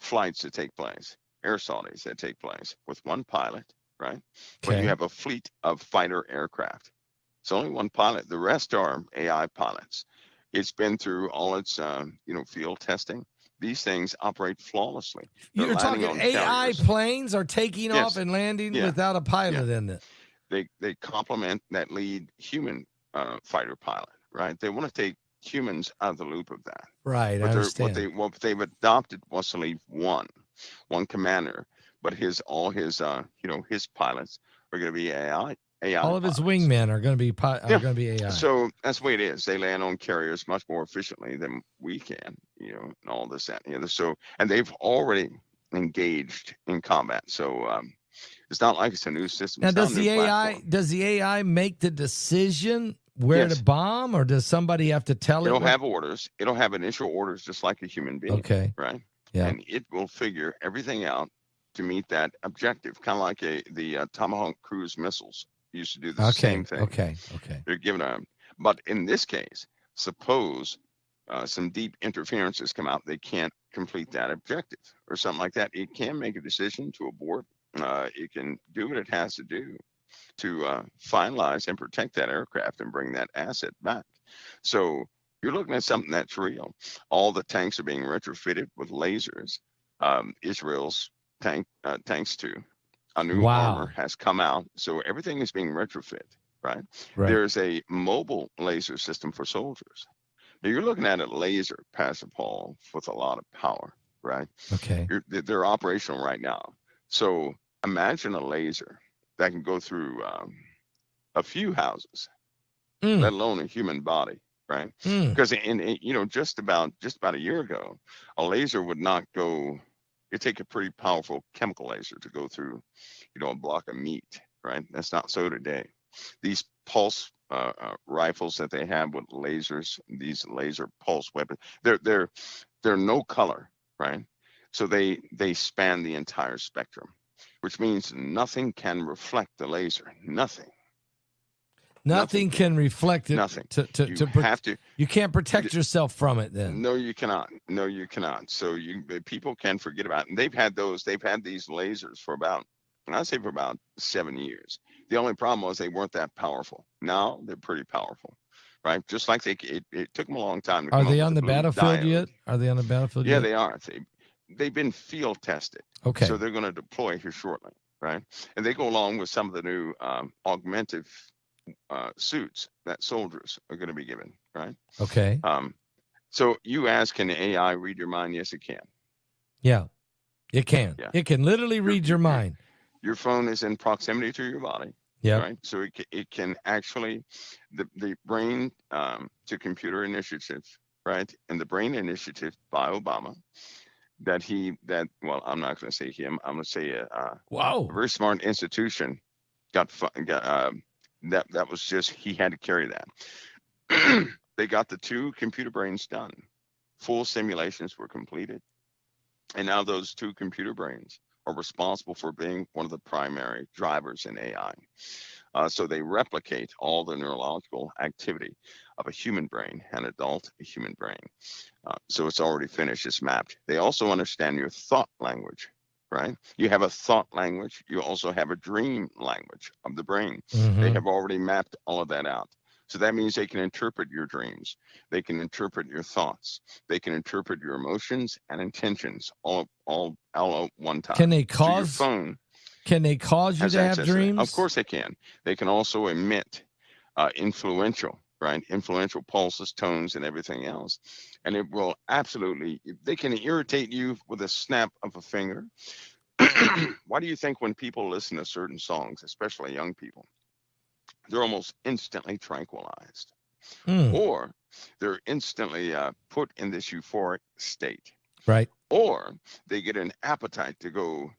flights that take place, air sorties that take place with one pilot. Right? Okay. But you have a fleet of fighter aircraft. It's only one pilot. The rest are AI pilots. It's been through all its field testing. These things operate flawlessly. You're talking AI planes are taking off and landing without a pilot in it. They complement that lead human fighter pilot, right? They want to take humans out of the loop of that. Right, but I understand. What they've adopted was to leave one commander, but his pilots are going to be AI. All of his wingmen are going to be AI. So that's the way it is. They land on carriers much more efficiently than we can, and all this, that, and the other. So, and they've already engaged in combat. So it's not like it's a new system. Now, does the AI make the decision where to bomb, or does somebody have to tell it? It'll have orders. It'll have initial orders, just like a human being. Okay. Right. Yeah. And it will figure everything out to meet that objective, kind of like the Tomahawk cruise missiles used to do the same thing. Okay. They're given but in this case, suppose some deep interferences come out, they can't complete that objective or something like that. It can make a decision to abort. It can do what it has to do to finalize and protect that aircraft and bring that asset back. So you're looking at something that's real. All the tanks are being retrofitted with lasers. Israel's tanks too. A new armor has come out, so everything is being retrofit, right? There's a mobile laser system for soldiers Now you're looking at a laser, Pastor Paul, with a lot of power, right? Okay. They're operational right now. So imagine a laser that can go through a few houses, let alone a human body, right? Because just about a year ago, a laser would not go. It take a pretty powerful chemical laser to go through, a block of meat, right? That's not so today. These pulse rifles that they have with lasers, these laser pulse weapons, they're no color, right? So they span the entire spectrum, which means nothing can reflect the laser. Nothing can reflect it. Nothing. You can't protect yourself from it then. No, you cannot. So people can forget about it. And they've had these lasers for about 7 years. The only problem was they weren't that powerful. Now they're pretty powerful, right? Just like it took them a long time to come Are they up on with the battlefield yet? Are they on the battlefield yet? Yeah, they are. They've been field tested. Okay. So they're going to deploy here shortly, right? And they go along with some of the new augmentive suits that soldiers are going to be given, right? Okay. So you ask, can AI read your mind? Yes, it can. Yeah, it can. Yeah. It can literally read your mind. Your phone is in proximity to your body. Yeah. Right. So it can actually, the brain to computer initiative, right? And the brain initiative by Obama, well, I'm not going to say him. I'm going to say a very smart institution that was just, he had to carry that. They got the 2 computer brains done. Full simulations were completed. And now those 2 computer brains are responsible for being one of the primary drivers in AI. So they replicate all the neurological activity of a human brain, an adult human brain. So it's already finished, it's mapped. They also understand your thought language, right? You have a thought language. You also have a dream language of the brain. Mm-hmm. They have already mapped all of that out. So that means they can interpret your dreams. They can interpret your thoughts. They can interpret your emotions and intentions all at one time. Can they your phone Can they cause you to have dreams? Of course they can. They can also emit influential pulses, tones, and everything else. And it will absolutely, they can irritate you with a snap of a finger. Why do you think when people listen to certain songs, especially young people, they're almost instantly tranquilized, or they're instantly put in this euphoric state, right? Or they get an appetite to go,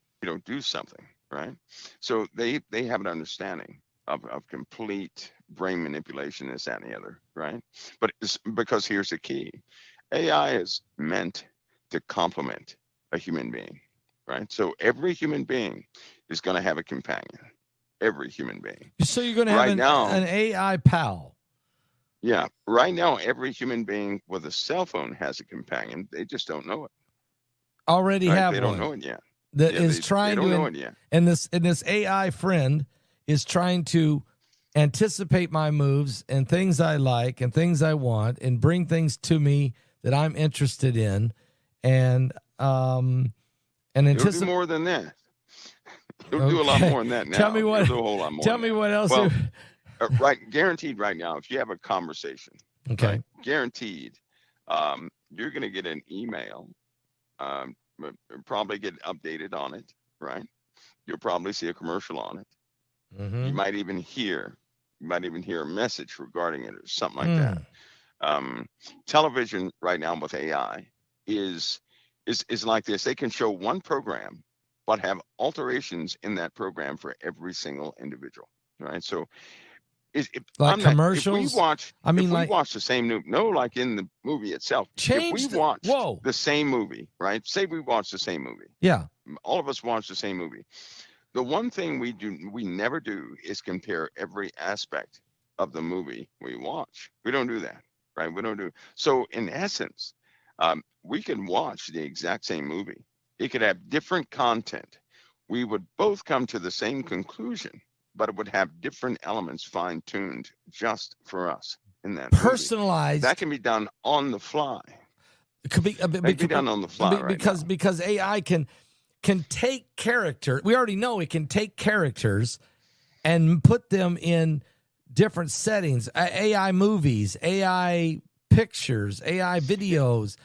do something, right? So they have an understanding of complete brain manipulation, this, that, and the other, right? But it's because here's the key: AI is meant to complement a human being, right? So every human being is going to have a companion. Every human being. So you're going to have an AI pal. Yeah. Right now, every human being with a cell phone has a companion. They just don't know it. Already have one. They don't know it yet. They don't know it yet. And this AI friend is trying to anticipate my moves and things I like and things I want and bring things to me that I'm interested in, and do more than that. You'll do a lot more than that now. Tell me what. Do a whole lot more. Tell me what else. Well, right, guaranteed. Right now, if you have a conversation, okay, right, guaranteed, you're going to get an email. Probably get updated on it. Right. You'll probably see a commercial on it. Mm-hmm. You might even hear a message regarding it or something like that. Television right now with AI is like this. They can show one program, but have alterations in that program for every single individual, right? So, commercials. If we watch the same movie, like in the movie itself. If we watch the same movie, right? Say we watch the same movie. Yeah. All of us watch the same movie. The one thing we never do is compare every aspect of the movie we watch. We don't do that, right? We don't do. So in essence, we can watch the exact same movie. It could have different content. We would both come to the same conclusion, but it would have different elements fine-tuned just for us in that personalized. Movie. That can be done on the fly. It could be done on the fly because AI can take character. We already know it can take characters and put them in different settings. AI movies, AI pictures, AI videos.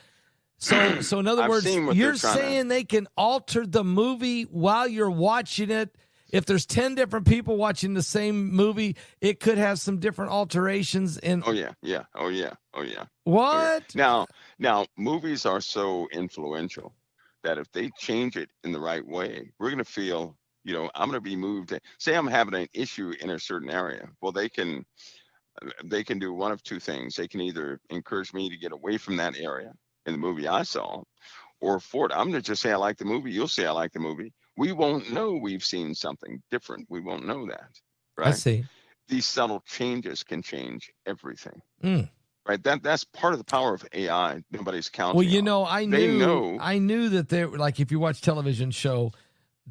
So in other I've words, seen what you're they're trying to- saying they can alter the movie while you're watching it. If there's 10 different people watching the same movie, it could have some different alterations in. Oh yeah, yeah, oh yeah, oh yeah. What? Now, movies are so influential that if they change it in the right way, we're going to feel, I'm going to be moved. Say I'm having an issue in a certain area. Well, they can do one of two things. They can either encourage me to get away from that area in the movie I saw, or for it, I'm going to just say I like the movie. You'll say I like the movie. We won't know we've seen something different. We won't know that, right? I see. These subtle changes can change everything. Mm. Right. That's part of the power of AI. Nobody's counting. Well, on. I knew that they were, like, if you watch television show,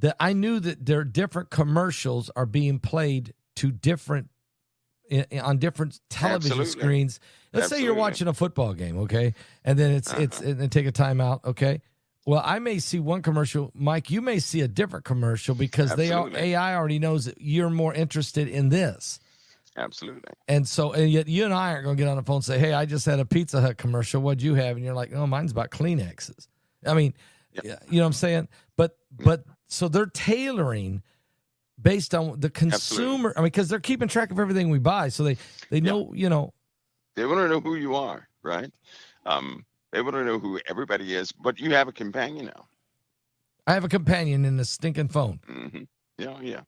that I knew that their different commercials are being played to different on different television Absolutely. screens. Let's say you're Absolutely. watching a football game, okay, and then it's and then take a timeout, okay. Well, I may see one commercial, Mike. You may see a different commercial because Absolutely. AI already knows that you're more interested in this. Absolutely. And yet you and I aren't going to get on the phone and say, hey, I just had a Pizza Hut commercial. What'd you have? And you're like, oh, mine's about Kleenexes. I mean, Yep. you know what I'm saying? But so they're tailoring based on the consumer. Absolutely. I mean, because they're keeping track of everything we buy. So they know, They want to know who you are, right? They want to know who everybody is, but you have a companion now. I have a companion in the stinking phone. Mm-hmm. Yeah.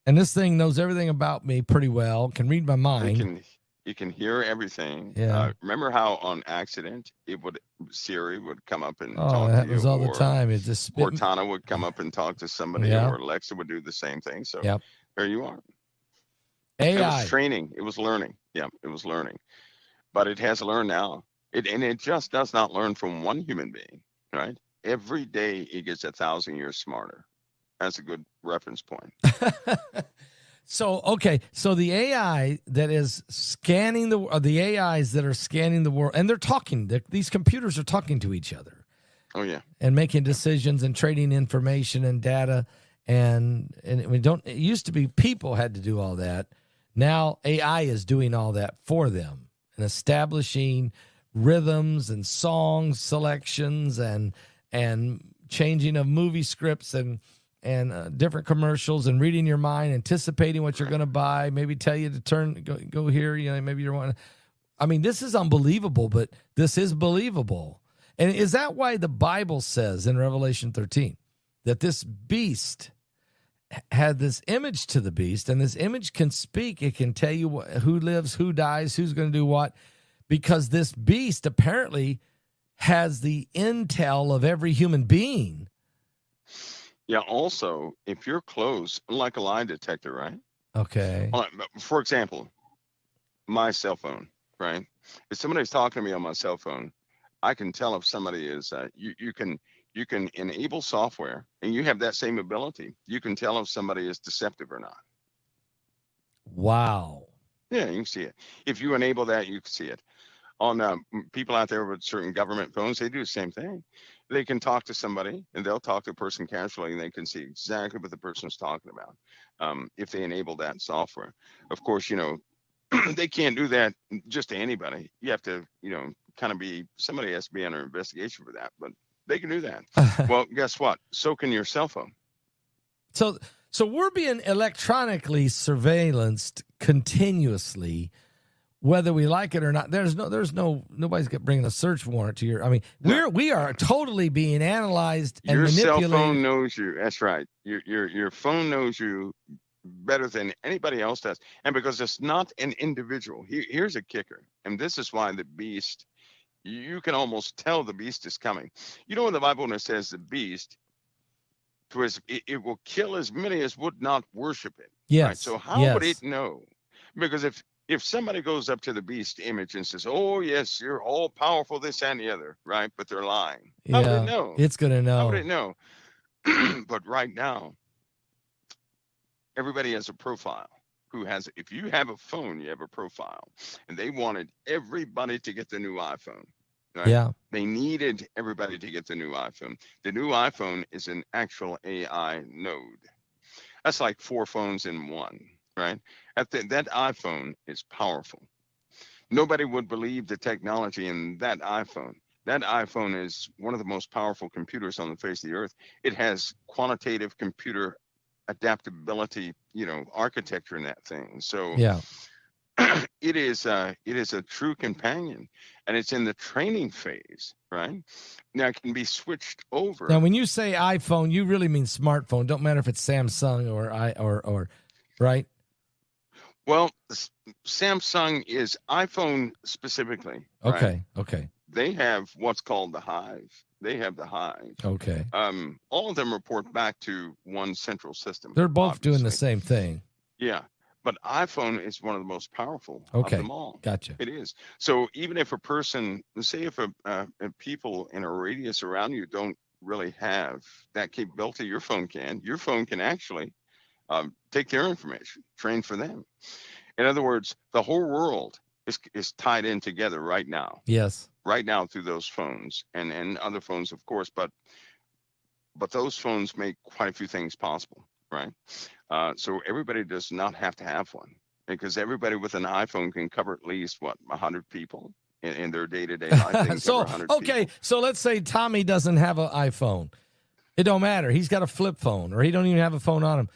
And this thing knows everything about me pretty well, can read my mind. You can hear everything. Yeah. Remember how on accident Siri would come up and Oh, talk that to you, was all the time. It just spit. Cortana would come up and talk to somebody, Yeah. or Alexa would do the same thing. So Yep. there you are. AI. It was training. It was learning. Yeah, it was learning. But it has learned now. It just does not learn from one human being, right? Every day it gets 1,000 years smarter. That's a good reference point. So the AI that is scanning the AIs that are scanning the world, and they're talking. These computers are talking to each other. Oh yeah. And making decisions and trading information and data, and we don't. It used to be people had to do all that. Now AI is doing all that for them and establishing rhythms and song selections and changing of movie scripts and different commercials and reading your mind, anticipating what you're going to buy, maybe tell you to go here. Maybe you're wanting. I mean, this is unbelievable, but this is believable. And is that why the Bible says in Revelation 13 that this beast had this image to the beast, and this image can speak? It can tell you who lives, who dies, who's going to do what, because this beast apparently has the intel of every human being. Yeah. Also, if you're close, like a lie detector, right? Okay. For example, my cell phone, right? If somebody's talking to me on my cell phone, I can tell if somebody is. You can enable software, and you have that same ability. You can tell if somebody is deceptive or not. Wow. Yeah, you can see it. If you enable that, you can see it. On people out there with certain government phones, they do the same thing. They can talk to somebody, and they'll talk to a person casually, and they can see exactly what the person's talking about if they enable that software. Of course, they can't do that just to anybody. You have to, kind of somebody has to be under investigation for that, but they can do that. Well, guess what? So can your cell phone. So we're being electronically surveillanced continuously, whether we like it or not. Nobody's bringing a search warrant to your. I mean, we are totally being analyzed and manipulated. Your cell phone knows you. That's right. Your phone knows you better than anybody else does, and because it's not an individual. Here's a kicker, and this is why the beast. You can almost tell the beast is coming. In the Bible when it says the beast, it will kill as many as would not worship it. Yes. Right? So how would it know? Because if somebody goes up to the beast image and says, "Oh yes, you're all powerful, this and the other," right? But they're lying. How would it know? It's gonna know. How would it know? But right now, everybody has a profile. If you have a phone, you have a profile, and they wanted everybody to get the new iPhone. Right? Yeah. They needed everybody to get the new iPhone. The new iPhone is an actual AI node. That's like 4 phones in one, right? That iPhone is powerful. Nobody would believe the technology in that iPhone. That iPhone is one of the most powerful computers on the face of the earth. It has quantitative computer adaptability, architecture in that thing. So Yeah. it is a true companion, and it's in the training phase, right? Now it can be switched over. Now, when you say iPhone, you really mean smartphone. Don't matter if it's Samsung or right? Well, Samsung is iPhone specifically. Okay. Right? Okay. They have what's called the Hive. They have the Hive. Okay. All of them report back to one central system. They're both obviously. doing the same thing. Yeah. But iPhone is one of the most powerful Okay. of them all. Gotcha. It is. So even if a person, say if people in a radius around you don't really have that capability, your phone can actually take their information, train for them. In other words, the whole world is tied in together right now. Yes. Right now through those phones and other phones, of course, but those phones make quite a few things possible, right? So everybody does not have to have one, because everybody with an iPhone can cover at least 100 people in their day-to-day life. They can So, cover 100 okay, people. so let's say Tommy doesn't have an iPhone. It don't matter. He's got a flip phone, or he don't even have a phone on him.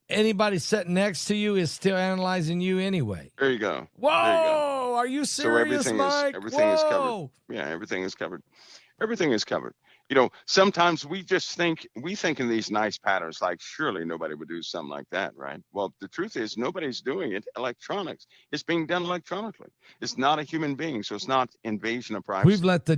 Anybody sitting next to you is still analyzing you anyway. There you go. Whoa! There you go. Are you serious, so Mike? everything is covered. Whoa! Yeah, everything is covered. Everything is covered. Sometimes we think in these nice patterns, like surely nobody would do something like that, right? Well, the truth is nobody's doing it. Electronics. It's being done electronically. It's not a human being, so it's not invasion of privacy. We've let the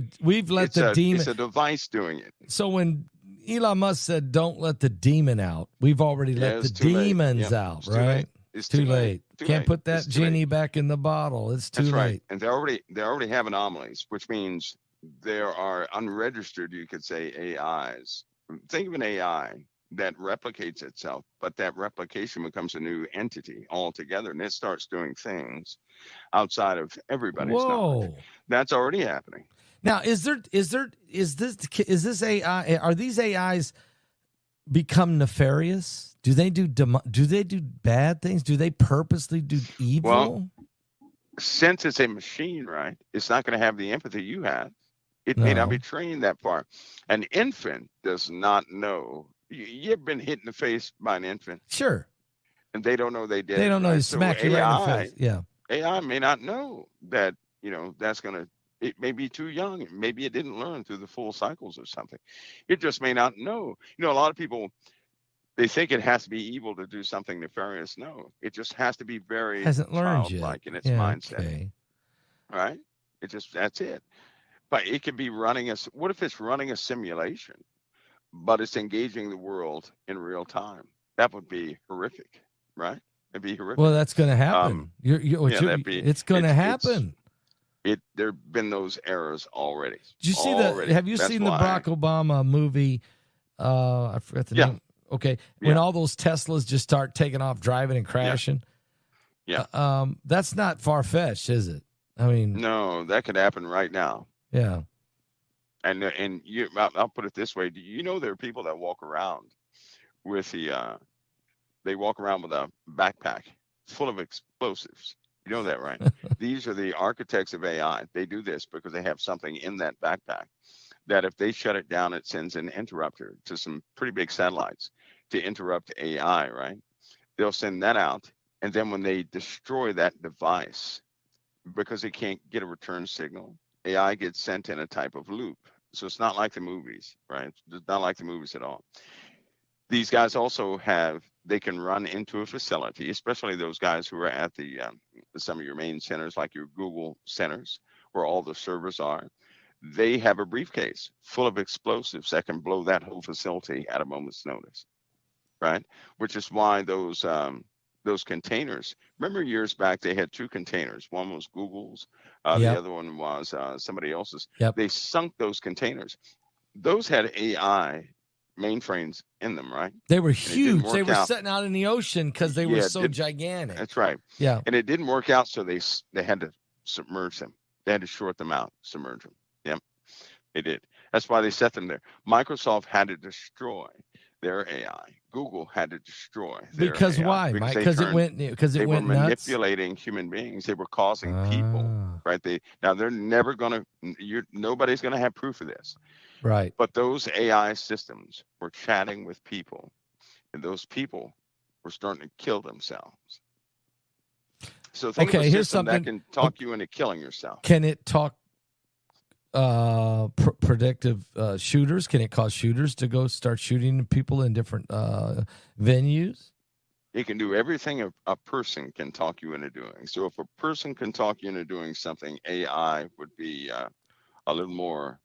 demon. It's a device doing it. So when Elon Musk said, "Don't let the demon out," we've already let the demons out, right? It's too late. Can't put that genie back in the bottle. It's too late. Right. And they already have anomalies, which means there are unregistered, you could say, AIs. Think of an AI that replicates itself, but that replication becomes a new entity altogether, and it starts doing things outside of everybody's knowledge. That's already happening. Now, is this AI? Are these AIs become nefarious? Do they do bad things? Do they purposely do evil? Well, since it's a machine, right? It's not going to have the empathy you have. It may not be trained that far. An infant does not know. You ever been hit in the face by an infant? Sure. And they don't know they did. They don't know you smack you right in the face. Yeah. AI may not know that, that's going to, it may be too young. Maybe it didn't learn through the full cycles or something. It just may not know. A lot of people, they think it has to be evil to do something nefarious. No, it just has to be very childlike in its mindset. Okay. Right? That's it. But it could be what if it's running a simulation, but it's engaging the world in real time? That would be horrific, right? It'd be horrific. Well, that's going to happen. It's going to happen. There've been those errors already. Did you see have you seen the Barack Obama movie? I forgot the name. Okay. When all those Teslas just start taking off driving and crashing. Yeah. That's not far-fetched, is it? I mean, no, that could happen right now. Yeah. And I'll put it this way. Do you know there are people that walk around with they walk around with a backpack full of explosives? You know that, right? These are the architects of AI. They do this because they have something in that backpack that if they shut it down, it sends an interrupter to some pretty big satellites to interrupt AI, right? They'll send that out. And then when they destroy that device, because they can't get a return signal, AI gets sent in a type of loop. So it's not like the movies, right? It's not like the movies at all. These guys also they can run into a facility, especially those guys who are at some of your main centers, like your Google centers, where all the servers are. They have a briefcase full of explosives that can blow that whole facility at a moment's notice, right? Which is why those containers, remember years back, they had two containers. One was Google's, the other one was somebody else's. Yep. They sunk those containers. Those had AI mainframes in them, right? They were huge. They were sitting out in the ocean because they were so gigantic. That's right. Yeah. And it didn't work out, so they had to submerge them. They had to short them out, submerge them. Yep, they did. That's why they set them there. Microsoft had to destroy their AI Google had to destroy their Because AI why, because Mike? they Because it turned went they were nuts. manipulating human beings. They were causing people, Ah, right? They're never gonna nobody's gonna have proof of this. right. But those AI systems were chatting with people, and those people were starting to kill themselves. So think of a Okay, here's system that something. can talk you into killing yourself. Can it talk predictive shooters? Can it cause shooters to go start shooting people in different venues? It can do everything a person can talk you into doing. So if a person can talk you into doing something, AI would be a little more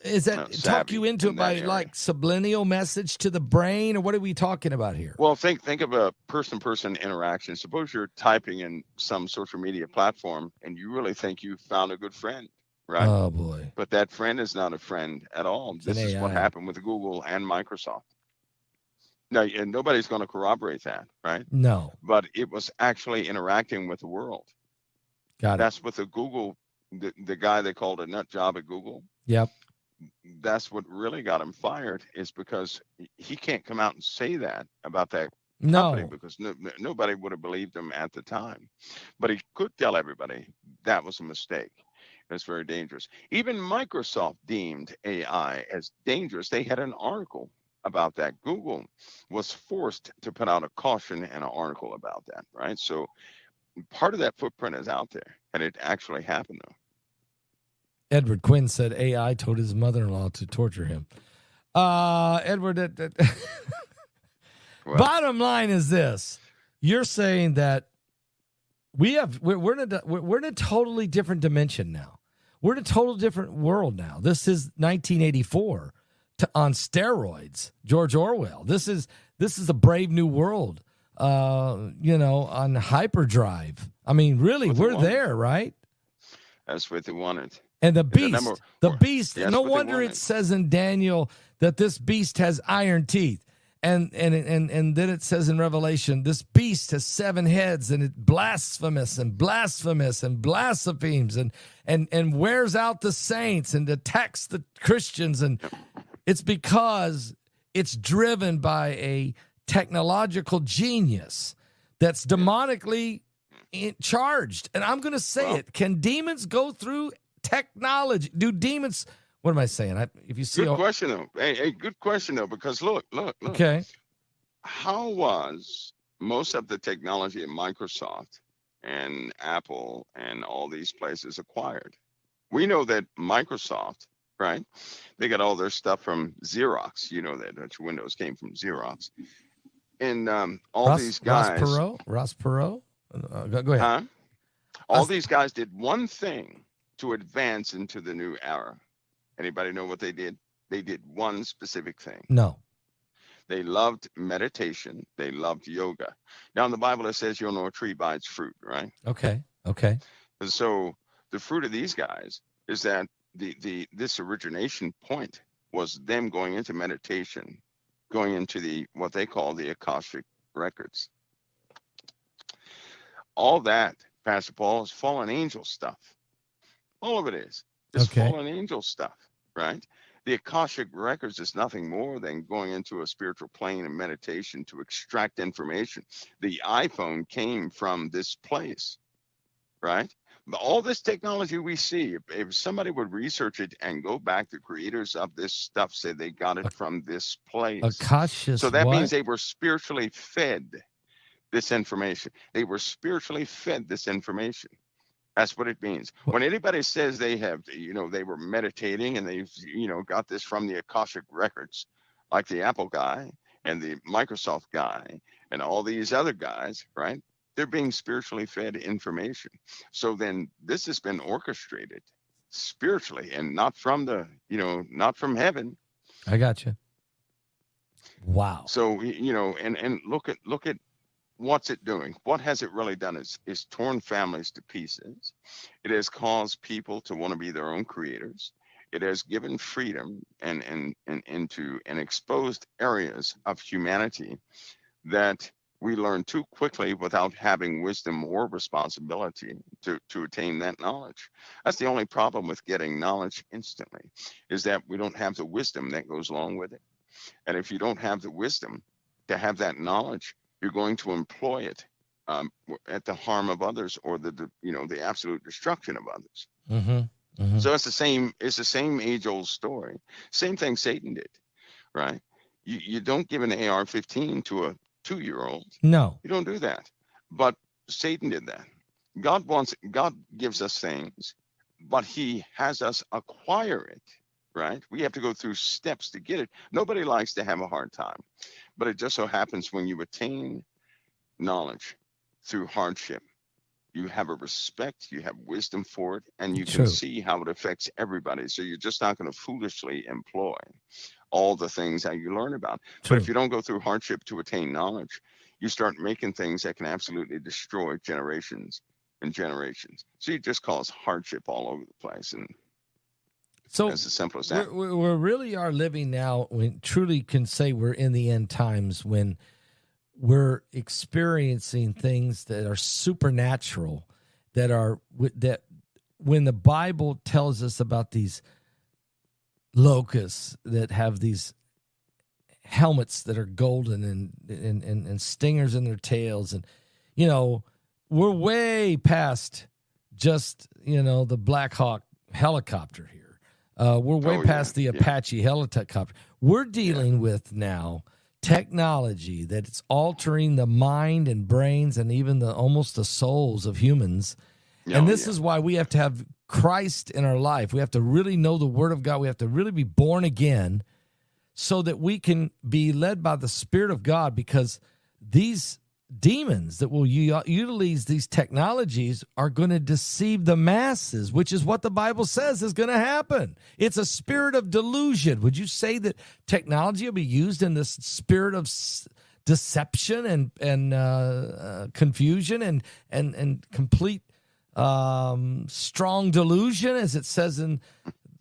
Is that talk savvy you into in it that by area. like subliminal message to the brain, or what are we talking about here? Well, think of a person-person interaction. Suppose you're typing in some social media platform and you really think you found a good friend, right? Oh boy, But that friend is not a friend at all. it's This an is what AI. happened with Google and Microsoft. Now, and nobody's going to corroborate that, right? No, But it was actually interacting with the world. got it. That's what the Google, the guy they called a nut job at Google. Yep. That's what really got him fired, is because he can't come out and say that about that company, No. because nobody would have believed him at the time. But he could tell everybody that was a mistake. That's very dangerous. Even Microsoft deemed AI as dangerous. They had an article about that. Google was forced to put out a caution and an article about that, right? So part of that footprint is out there, and it actually happened, though. Edward Quinn said AI told his mother-in-law to torture him. Edward, Well, bottom line is this: you're saying that we're in a totally different dimension now. We're in a total different world now. This is 1984 on steroids. George Orwell. This is a brave new world. On hyperdrive. I mean, really, we're there, right? that's what they wanted. And the Is that beast. That's No what they wonder it wanted. says in Daniel that this beast has iron teeth. And then it says in Revelation, this beast has 7 heads, and it's blasphemous and blasphemous and blasphemes and wears out the saints and attacks the Christians. And it's because it's driven by a technological genius that's demonically charged. And I'm going to say it. Can demons go through technology? Do demons... What am I saying? If you see, Good question though. Hey, good question though, because look. Okay. How was most of the technology at Microsoft and Apple and all these places acquired? We know that Microsoft, right? They got all their stuff from Xerox. You know that Windows came from Xerox, and these guys. Ross Perot. Go ahead. Huh? All these guys did one thing to advance into the new era. Anybody know what they did? They did one specific thing. No. They loved meditation. They loved yoga. Now in the Bible it says you'll know a tree by its fruit, right? Okay. And so the fruit of these guys is that this origination point was them going into meditation, going into what they call the Akashic records. All that, Pastor Paul, is fallen angel stuff. All of it is. It's fallen angel stuff, right? The Akashic records is nothing more than going into a spiritual plane and meditation to extract information. The iPhone came from this place, right? But all this technology we see, if somebody would research it and go back, the creators of this stuff say they got it from this place. Akashic. So that means they were spiritually fed this information. They were spiritually fed this information. That's what it means. When anybody says they have, they were meditating and they've, got this from the Akashic records, like the Apple guy and the Microsoft guy and all these other guys, right? They're being spiritually fed information. So then this has been orchestrated spiritually and not from not from heaven. I got you. Wow. So, and look at what's it doing? What has it really done? Is torn families to pieces. It has caused people to want to be their own creators. It has given freedom and into and exposed areas of humanity that we learn too quickly without having wisdom or responsibility to attain that knowledge. That's the only problem with getting knowledge instantly, is that we don't have the wisdom that goes along with it. And if you don't have the wisdom, to have that knowledge, you're going to employ it at the harm of others, or the absolute destruction of others. Mm-hmm. Mm-hmm. So it's the same age-old story. Same thing Satan did, right? You don't give an AR-15 to a 2-year-old. No. You don't do that. But Satan did that. God gives us things, but he has us acquire it, right? We have to go through steps to get it. Nobody likes to have a hard time, but it just so happens when you attain knowledge through hardship, you have a respect, you have wisdom for it, and you True. can see how it affects everybody. So you're just not going to foolishly employ all the things that you learn about. True. But if you don't go through hardship to attain knowledge, you start making things that can absolutely destroy generations and generations. So you just cause hardship all over the place. And so that's as simple as that. We really are living now, we truly can say we're in the end times, when we're experiencing things that are supernatural, that when the Bible tells us about these locusts that have these helmets that are golden and stingers in their tails, and we're way past just the Black Hawk helicopter here. We're way past the Apache helicopter. We're dealing with now technology that it's altering the mind and brains and even almost the souls of humans. And this is why we have to have Christ in our life. We have to really know the Word of God. We have to really be born again so that we can be led by the Spirit of God, because these demons that will utilize these technologies are going to deceive the masses, which is what the Bible says is going to happen. It's a spirit of delusion. Would you say that technology will be used in this spirit of deception and confusion and complete strong delusion, as it says in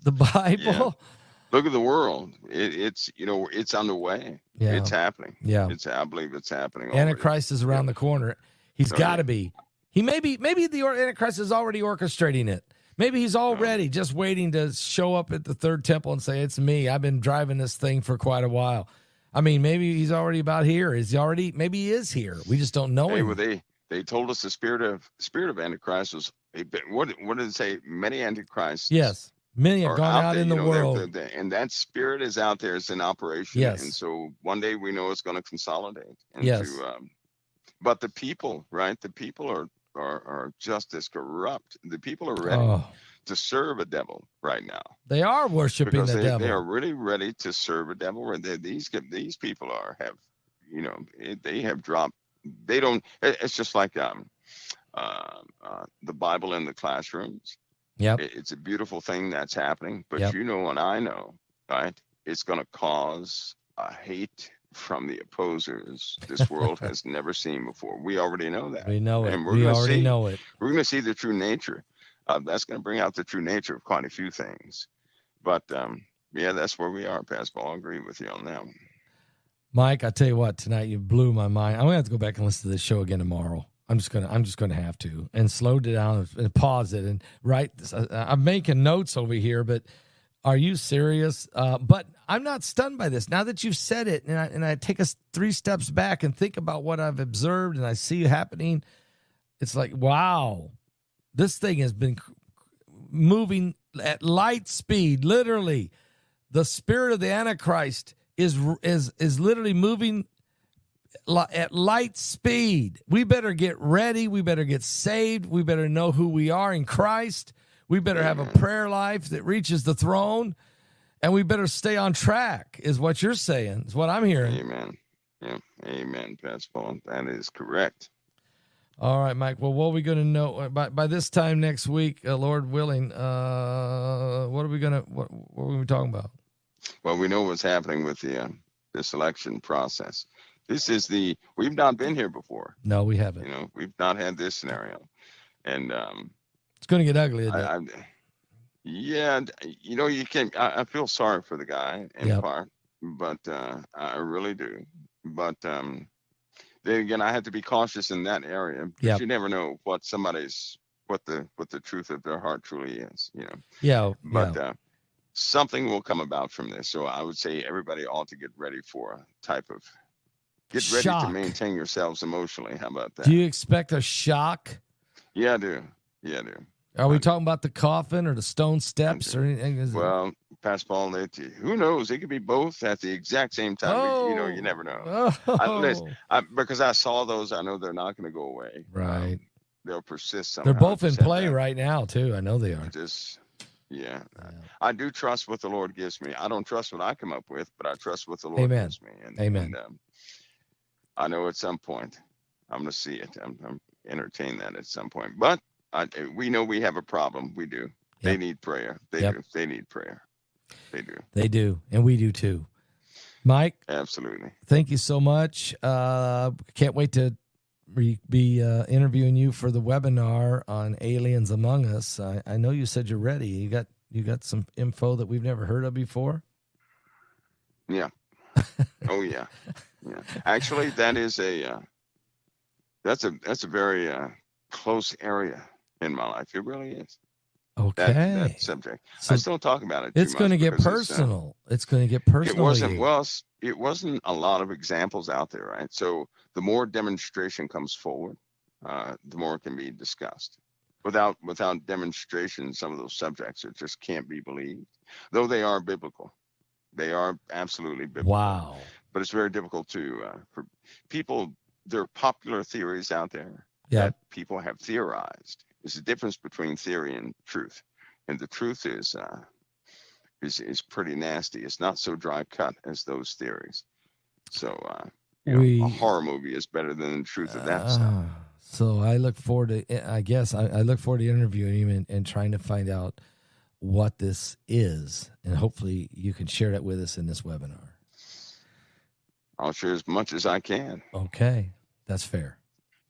the Bible? Yeah. Look at the world. It's underway. Yeah. It's happening. Yeah. I believe it's happening already. Antichrist is around the corner. He's got to be. Maybe the Antichrist is already orchestrating it. Maybe he's already just waiting to show up at the third temple and say, "It's me. I've been driving this thing for quite a while." I mean, maybe he's already about here. Maybe he is here. We just don't know him. Well, they told us the spirit of Antichrist was, what did it say? Many Antichrists. Yes. Many have gone out in the world. And that spirit is out there. It's in operation. Yes. And so one day we know it's going to consolidate. Yes. But the people, right? The people are just as corrupt. The people are ready to serve a devil right now. They are worshiping the devil. They are really ready to serve a devil. These people they have dropped. They don't. It's just like the Bible in the classrooms. Yep. It's a beautiful thing that's happening, but Yep. and I know, right? It's going to cause a hate from the opposers this world has never seen before. We already know that. We know it. And We already know it. We're going to see the true nature. That's going to bring out the true nature of quite a few things. But that's where we are, Pastor. I'll agree with you on that one. Mike, I tell you what, tonight you blew my mind. I'm gonna have to go back and listen to this show again tomorrow. I'm just gonna have to, and slow it down and pause it and write this. I'm making notes over here, but are you serious? But I'm not stunned by this. Now that you've said it, and I take us 3 steps back and think about what I've observed and I see happening, it's like, wow, this thing has been moving at light speed. Literally, the spirit of the Antichrist is literally moving at light speed. We better get ready. We better get saved. We better know who we are in Christ. We better have a prayer life that reaches the throne, and we better stay on track, is what you're saying, is what I'm hearing. Amen. Yeah. Amen, Pastor Paul. That is correct. All right, Mike. Well, what are we going to know by this time next week, Lord willing? What are we talking about? Well, we know what's happening with the selection process. This is we've not been here before. No, we haven't. We've not had this scenario, and it's going to get ugly. You can. I feel sorry for the guy in part, but I really do. But then again, I have to be cautious in that area because you never know what the truth of their heart truly is. Yeah. But something will come about from this. So I would say everybody ought to get ready for a type of Get ready Shock. to maintain yourselves emotionally. How about that? Do you expect a shock? Yeah, I do. Yeah, I do. Are we talking about the coffin or the stone steps or anything? Well, Pastor Paul, who knows? It could be both at the exact same time. Oh, You never know. Because I saw those, I know they're not going to go away. Right. They'll persist somehow. They're both in play right now, too. I know they are. Yeah. I do trust what the Lord gives me. I don't trust what I come up with, but I trust what the Lord gives me. Amen. And, I know at some point I'm going to see it. I'm entertain that at some point. But we know we have a problem. We do. Yep. They need prayer. They do. They need prayer. They do. They do. And we do too. Mike? Absolutely. Thank you so much. Can't wait to be interviewing you for the webinar on Aliens Among Us. I know you said you're ready. You got some info that we've never heard of before? Yeah. Oh, yeah. Yeah. Actually, that is that's a very close area in my life. It really is. Okay. That subject. So I still talk about it. It's going to get personal. It's going to get personal. It wasn't a lot of examples out there, right? So the more demonstration comes forward, the more it can be discussed. Without demonstration, some of those subjects it just can't be believed, though they are biblical. They are absolutely biblical. Wow. But it's very difficult for people. There are popular theories out there that people have theorized. There's a difference between theory and truth, and the truth is pretty nasty. It's not so dry cut as those theories. So a horror movie is better than the truth of that stuff. So I look forward to. I guess I look forward to interviewing him and trying to find out what this is, and hopefully you can share that with us in this webinar. I'll share as much as I can. Okay, that's fair.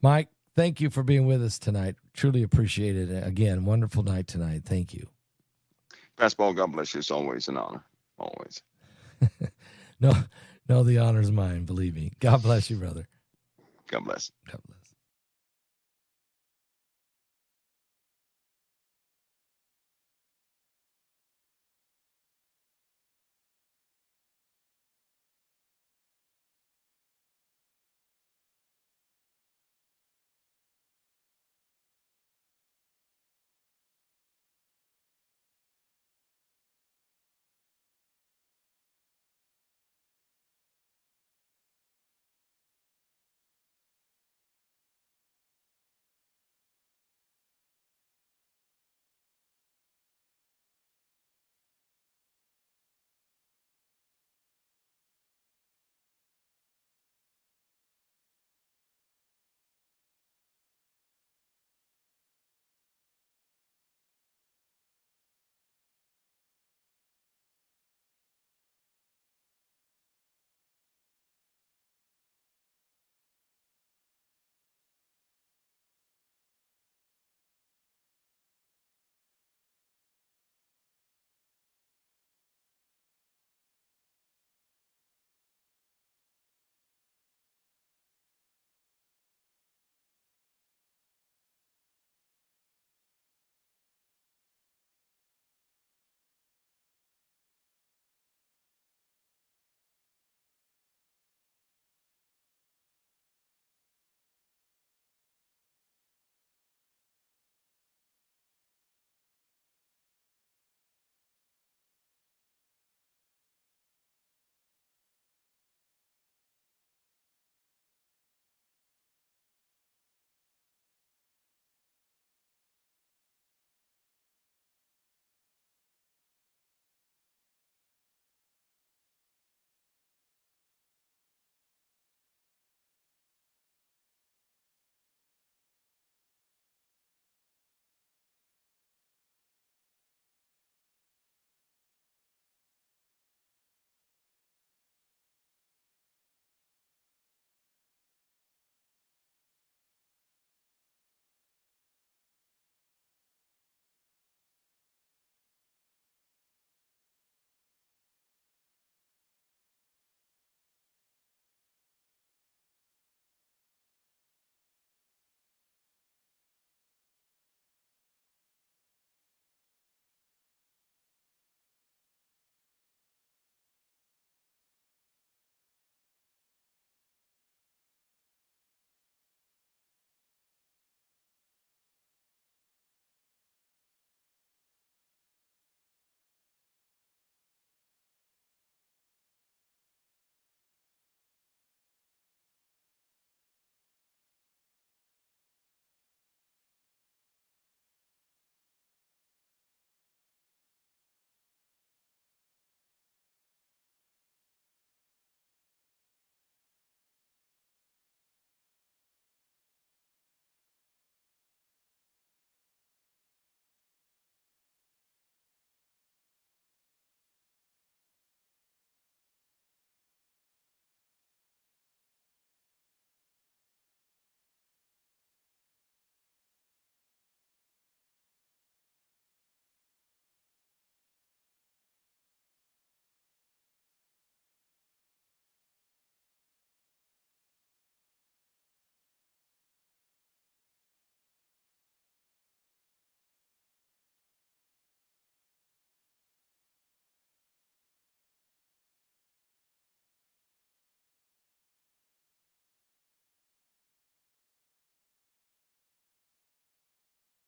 Mike, thank you for being with us tonight. Truly appreciate it. Again, wonderful night tonight. Thank you. Pastor Paul, God bless you. It's always an honor. Always. No, the honor's mine, believe me. God bless you, brother. God bless. God bless.